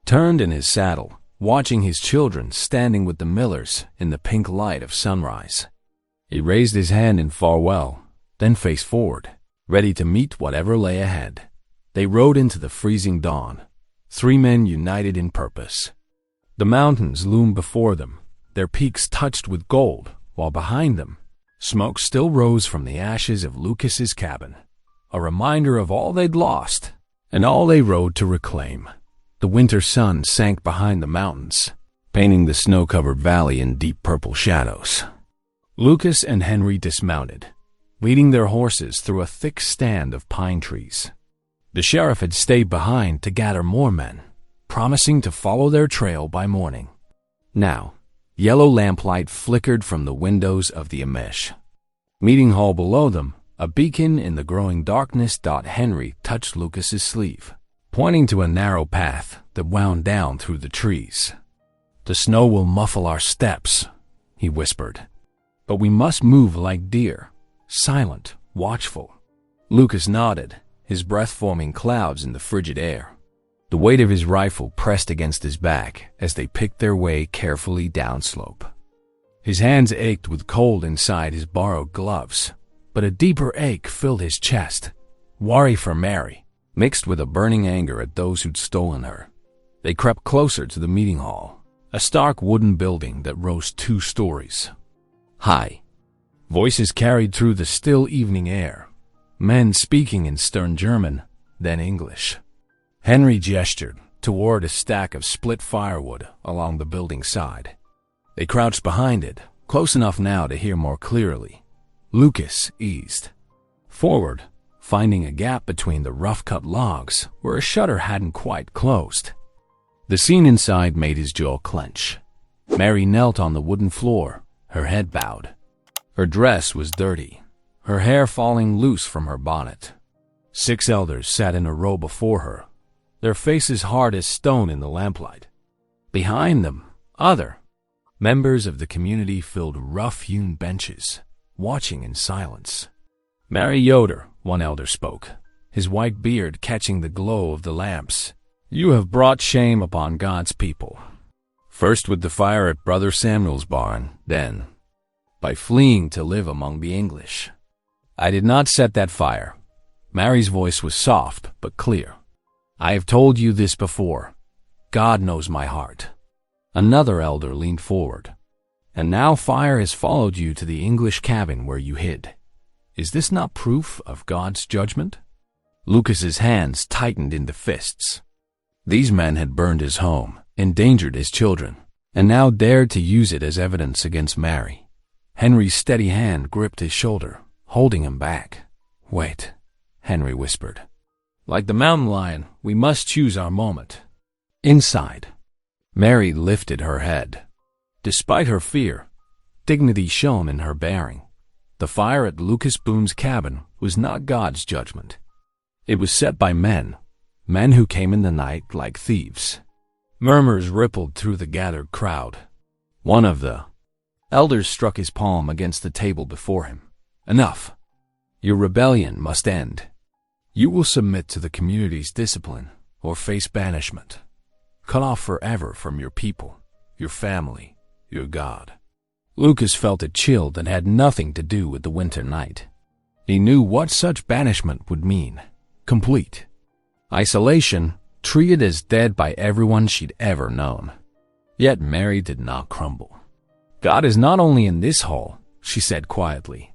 turned in his saddle, watching his children standing with the Millers in the pink light of sunrise. He raised his hand in farewell, then faced forward, ready to meet whatever lay ahead. They rode into the freezing dawn, 3 men united in purpose. The mountains loomed before them, their peaks touched with gold, while behind them, smoke still rose from the ashes of Lucas's cabin, a reminder of all they'd lost and all they rode to reclaim. The winter sun sank behind the mountains, painting the snow-covered valley in deep purple shadows. Lucas and Henry dismounted, leading their horses through a thick stand of pine trees. The sheriff had stayed behind to gather more men, promising to follow their trail by morning. Now, yellow lamplight flickered from the windows of the Amish meeting hall below them, a beacon in the growing darkness. Henry touched Lucas's sleeve, pointing to a narrow path that wound down through the trees. "The snow will muffle our steps," he whispered, "but we must move like deer, silent, watchful." Lucas nodded, his breath forming clouds in the frigid air. The weight of his rifle pressed against his back as they picked their way carefully downslope. His hands ached with cold inside his borrowed gloves, but a deeper ache filled his chest, worry for Mary, mixed with a burning anger at those who'd stolen her. They crept closer to the meeting hall, a stark wooden building that rose 2 stories high. Voices carried through the still evening air, men speaking in stern German, then English. Henry gestured toward a stack of split firewood along the building's side. They crouched behind it, close enough now to hear more clearly. Lucas eased forward, finding a gap between the rough-cut logs where a shutter hadn't quite closed. The scene inside made his jaw clench. Mary knelt on the wooden floor, her head bowed. Her dress was dirty, her hair falling loose from her bonnet. 6 elders sat in a row before her, their faces hard as stone in the lamplight. Behind them, other members of the community filled rough-hewn benches, watching in silence. "Mary Yoder," one elder spoke, his white beard catching the glow of the lamps. "You have brought shame upon God's people. First with the fire at Brother Samuel's barn, then by fleeing to live among the English. I did not set that fire." Mary's voice was soft but clear. "I have told you this before. God knows my heart." Another elder leaned forward. And now fire has followed you to the English cabin where you hid. Is this not proof of God's judgment?" Lucas's hands tightened into fists. These men had burned his home, endangered his children, and now dared to use it as evidence against Mary. Henry's steady hand gripped his shoulder, holding him back. "Wait," Henry whispered. "Like the mountain lion, we must choose our moment." Inside, Mary lifted her head. Despite her fear, dignity shone in her bearing. The fire at Lucas Boone's cabin was not God's judgment. It was set by men who came in the night like thieves. Murmurs rippled through the gathered crowd. One of the elders struck his palm against the table before him. "Enough. Your rebellion must end. You will submit to the community's discipline or face banishment, cut off forever from your people, your family, your God." Lucas felt a chill that had nothing to do with the winter night. He knew what such banishment would mean. Complete isolation, treated as dead by everyone she'd ever known. Yet Mary did not crumble. "God is not only in this hall," she said quietly.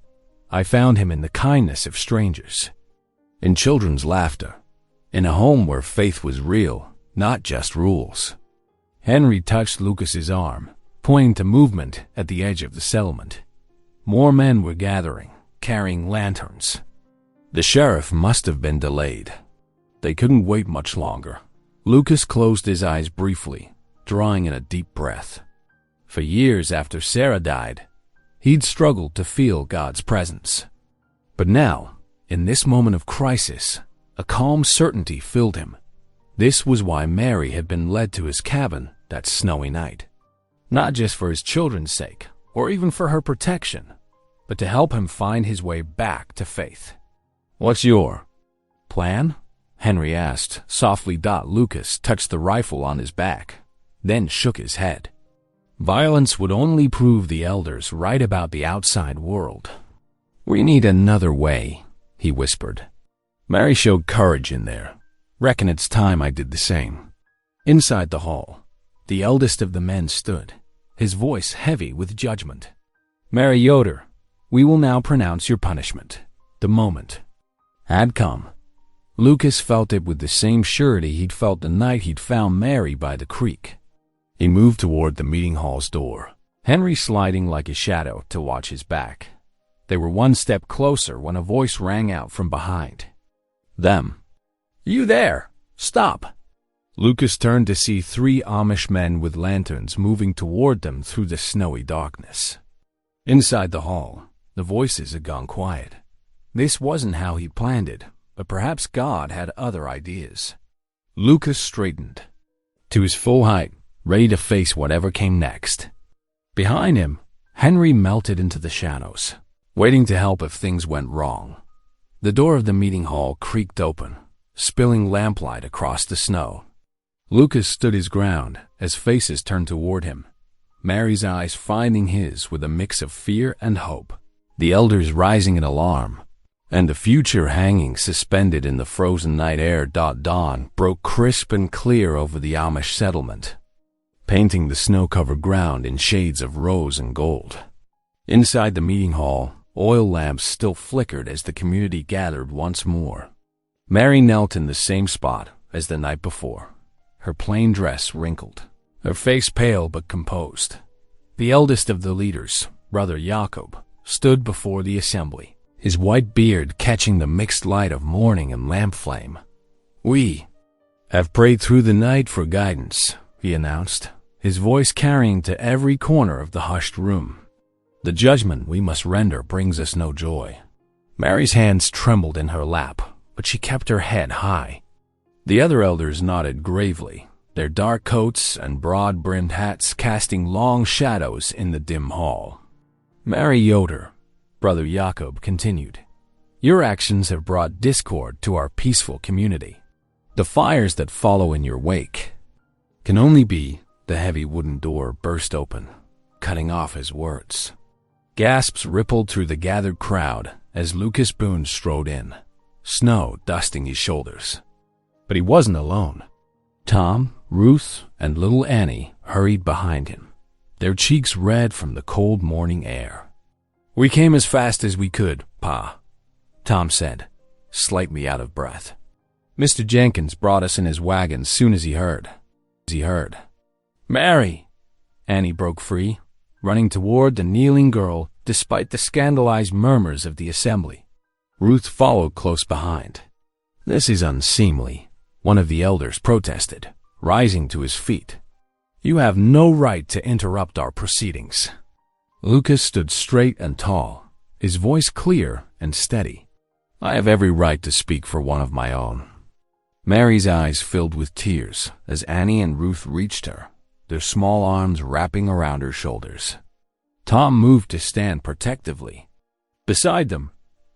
"I found him in the kindness of strangers, in children's laughter, in a home where faith was real, not just rules." Henry touched Lucas's arm, pointing to movement at the edge of the settlement. More men were gathering, carrying lanterns. The sheriff must have been delayed. They couldn't wait much longer. Lucas closed his eyes briefly, drawing in a deep breath. For years after Sarah died, he'd struggled to feel God's presence. But now, in this moment of crisis, a calm certainty filled him. This was why Mary had been led to his cabin that snowy night. Not just for his children's sake, or even for her protection, but to help him find his way back to faith. "What's your plan?" Henry asked softly. Lucas touched the rifle on his back, then shook his head. "Violence would only prove the elders right about the outside world. We need another way," he whispered. Mary showed courage in there. "Reckon it's time I did the same." Inside the hall, the eldest of the men stood, his voice heavy with judgment. "Mary Yoder, we will now pronounce your punishment." The moment had come. Lucas felt it with the same surety he'd felt the night he'd found Mary by the creek. He moved toward the meeting hall's door, Henry sliding like a shadow to watch his back. They were one step closer when a voice rang out from behind them. "You there! Stop!" Lucas turned to see 3 Amish men with lanterns moving toward them through the snowy darkness. Inside the hall, the voices had gone quiet. This wasn't how he planned it, but perhaps God had other ideas. Lucas straightened to his full height, ready to face whatever came next. Behind him, Henry melted into the shadows, waiting to help if things went wrong. The door of the meeting hall creaked open, spilling lamplight across the snow. Lucas stood his ground as faces turned toward him, Mary's eyes finding his with a mix of fear and hope, the elders rising in alarm, and the future hanging suspended in the frozen night air. Dawn broke crisp and clear over the Amish settlement, painting the snow-covered ground in shades of rose and gold. Inside the meeting hall, oil lamps still flickered as the community gathered once more. Mary knelt in the same spot as the night before, her plain dress wrinkled, her face pale but composed. The eldest of the leaders, Brother Jacob, stood before the assembly, his white beard catching the mixed light of morning and lamp flame. "We have prayed through the night for guidance," he announced, his voice carrying to every corner of the hushed room. "The judgment we must render brings us no joy." Mary's hands trembled in her lap, but she kept her head high. The other elders nodded gravely, their dark coats and broad-brimmed hats casting long shadows in the dim hall. "Mary Yoder," Brother Jacob continued, "your actions have brought discord to our peaceful community. The fires that follow in your wake can only be—" The heavy wooden door burst open, cutting off his words. Gasps rippled through the gathered crowd as Lucas Boone strode in, snow dusting his shoulders. But he wasn't alone. Tom, Ruth, and little Annie hurried behind him, their cheeks red from the cold morning air. "We came as fast as we could, Pa," Tom said, slightly out of breath. "Mr. Jenkins brought us in his wagon soon as he heard. "Mary!" Annie broke free, running toward the kneeling girl despite the scandalized murmurs of the assembly. Ruth followed close behind. "This is unseemly," one of the elders protested, rising to his feet. "You have no right to interrupt our proceedings." Lucas stood straight and tall, his voice clear and steady. "I have every right to speak for one of my own." Mary's eyes filled with tears as Annie and Ruth reached her, their small arms wrapping around her shoulders. Tom moved to stand protectively. Beside them,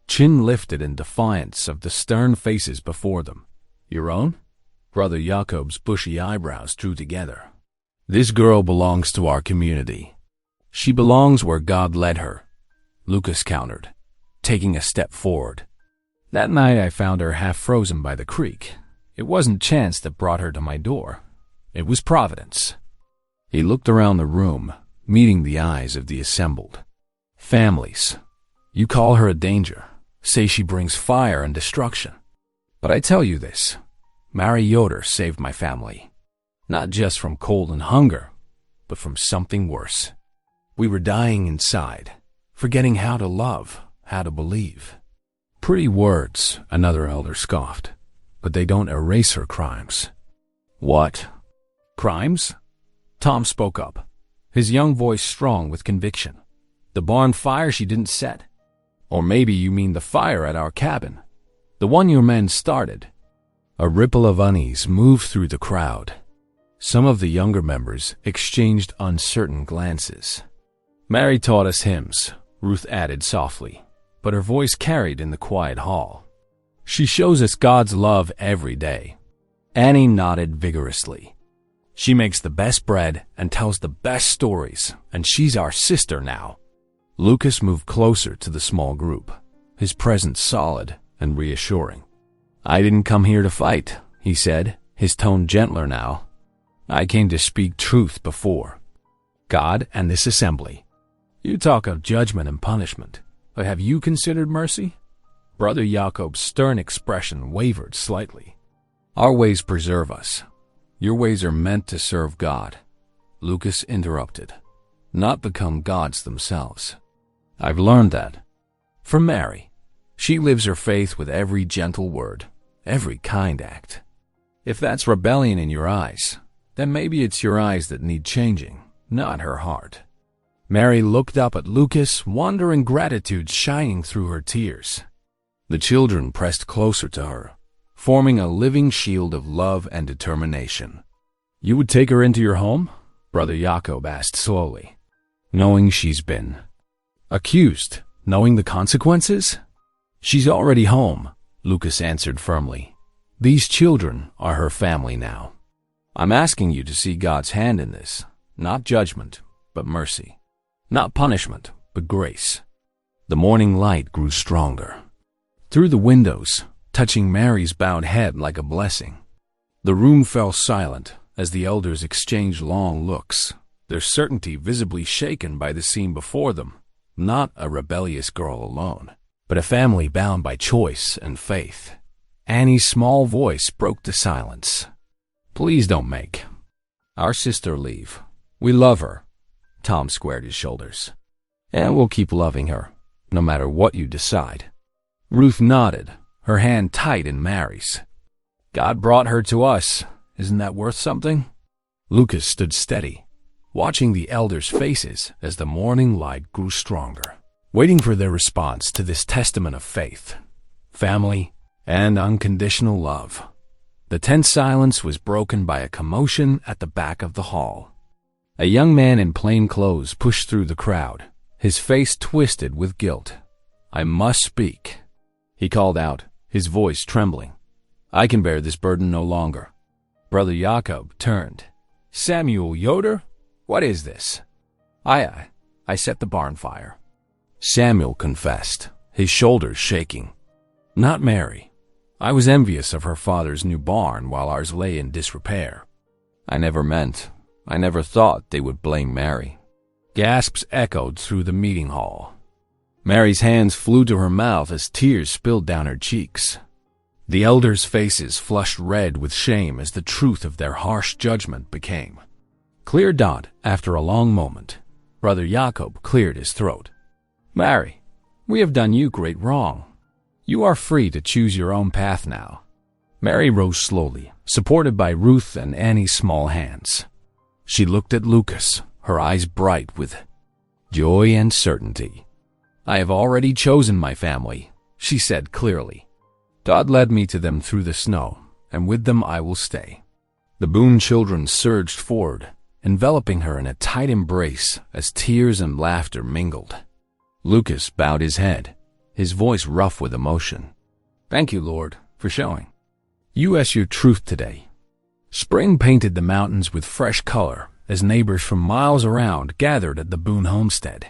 chin lifted in defiance of the stern faces before them. "Your own?" Brother Jacob's bushy eyebrows drew together. "This girl belongs to our community. She belongs where God led her," Lucas countered, taking a step forward. "That night I found her half frozen by the creek. It wasn't chance that brought her to my door. It was providence." He looked around the room, meeting the eyes of the assembled. "Families. You call her a danger, say she brings fire and destruction. But I tell you this, Mary Yoder saved my family. Not just from cold and hunger, but from something worse. We were dying inside, forgetting how to love, how to believe." "Pretty words," another elder scoffed, "but they don't erase her crimes." "What? Crimes?" Tom spoke up, his young voice strong with conviction. "The barn fire she didn't set? Or maybe you mean the fire at our cabin, the one your men started." A ripple of unease moved through the crowd. Some of the younger members exchanged uncertain glances. "Mary taught us hymns," Ruth added softly, but her voice carried in the quiet hall. "She shows us God's love every day." Annie nodded vigorously. "She makes the best bread and tells the best stories, and she's our sister now." Lucas moved closer to the small group, his presence solid and reassuring. "I didn't come here to fight," he said, his tone gentler now. "I came to speak truth before God and this assembly. You talk of judgment and punishment, but have you considered mercy?" Brother Jacob's stern expression wavered slightly. "Our ways preserve us. Your ways are meant to serve God," Lucas interrupted, "not become gods themselves. I've learned that from Mary. She lives her faith with every gentle word, every kind act. If that's rebellion in your eyes, then maybe it's your eyes that need changing, not her heart." Mary looked up at Lucas, wonder and gratitude shining through her tears. The children pressed closer to her, forming a living shield of love and determination. "You would take her into your home?" Brother Jacob asked slowly. "Knowing she's been accused, knowing the consequences?" "She's already home," Lucas answered firmly. "These children are her family now. I'm asking you to see God's hand in this, not judgment, but mercy. Not punishment, but grace." The morning light grew stronger. Through the windows, touching Mary's bowed head like a blessing. The room fell silent as the elders exchanged long looks, their certainty visibly shaken by the scene before them. Not a rebellious girl alone, but a family bound by choice and faith. Annie's small voice broke the silence. "Please don't make our sister leave. We love her." Tom squared his shoulders. "And we'll keep loving her, no matter what you decide." Ruth nodded, her hand tight in Mary's. "God brought her to us. Isn't that worth something?" Lucas stood steady, watching the elders' faces as the morning light grew stronger, waiting for their response to this testament of faith, family, and unconditional love. The tense silence was broken by a commotion at the back of the hall. A young man in plain clothes pushed through the crowd, his face twisted with guilt. "I must speak," he called out, his voice trembling. "I can bear this burden no longer." Brother Jacob turned. "Samuel Yoder? What is this?" I set the barn fire," Samuel confessed, his shoulders shaking. "Not Mary. I was envious of her father's new barn while ours lay in disrepair. I never thought they would blame Mary." Gasps echoed through the meeting hall. Mary's hands flew to her mouth as tears spilled down her cheeks. The elders' faces flushed red with shame as the truth of their harsh judgment became clear. After a long moment, Brother Jacob cleared his throat. "Mary, we have done you great wrong. You are free to choose your own path now." Mary rose slowly, supported by Ruth and Annie's small hands. She looked at Lucas, her eyes bright with joy and certainty. "I have already chosen my family," she said clearly. "God led me to them through the snow, and with them I will stay." The Boone children surged forward, enveloping her in a tight embrace as tears and laughter mingled. Lucas bowed his head, his voice rough with emotion. "Thank you, Lord, for showing us your truth today." Spring painted the mountains with fresh color as neighbors from miles around gathered at the Boone homestead.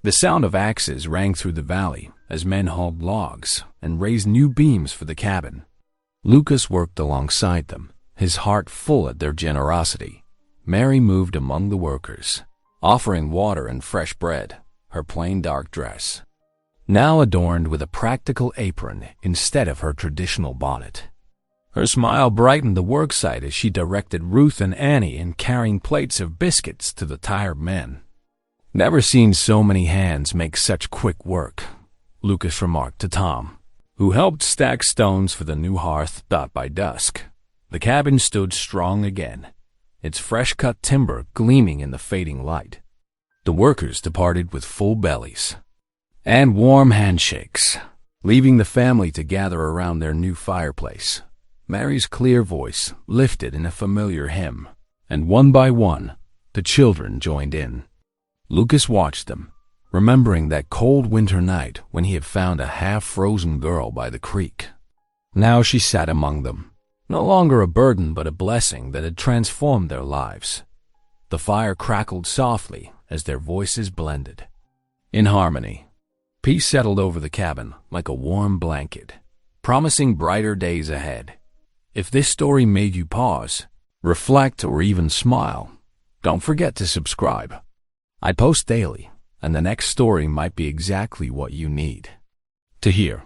The sound of axes rang through the valley as men hauled logs and raised new beams for the cabin. Lucas worked alongside them, his heart full at their generosity. Mary moved among the workers, offering water and fresh bread, her plain dark dress now adorned with a practical apron instead of her traditional bonnet. Her smile brightened the worksite as she directed Ruth and Annie in carrying plates of biscuits to the tired men. "Never seen so many hands make such quick work," Lucas remarked to Tom, who helped stack stones for the new hearth. By dusk, the cabin stood strong again, its fresh-cut timber gleaming in the fading light. The workers departed with full bellies and warm handshakes, leaving the family to gather around their new fireplace. Mary's clear voice lifted in a familiar hymn, and one by one, the children joined in. Lucas watched them, remembering that cold winter night when he had found a half-frozen girl by the creek. Now she sat among them, no longer a burden but a blessing that had transformed their lives. The fire crackled softly as their voices blended. In harmony, peace settled over the cabin like a warm blanket, promising brighter days ahead. If this story made you pause, reflect, or even smile, don't forget to subscribe. I post daily, and the next story might be exactly what you need to hear.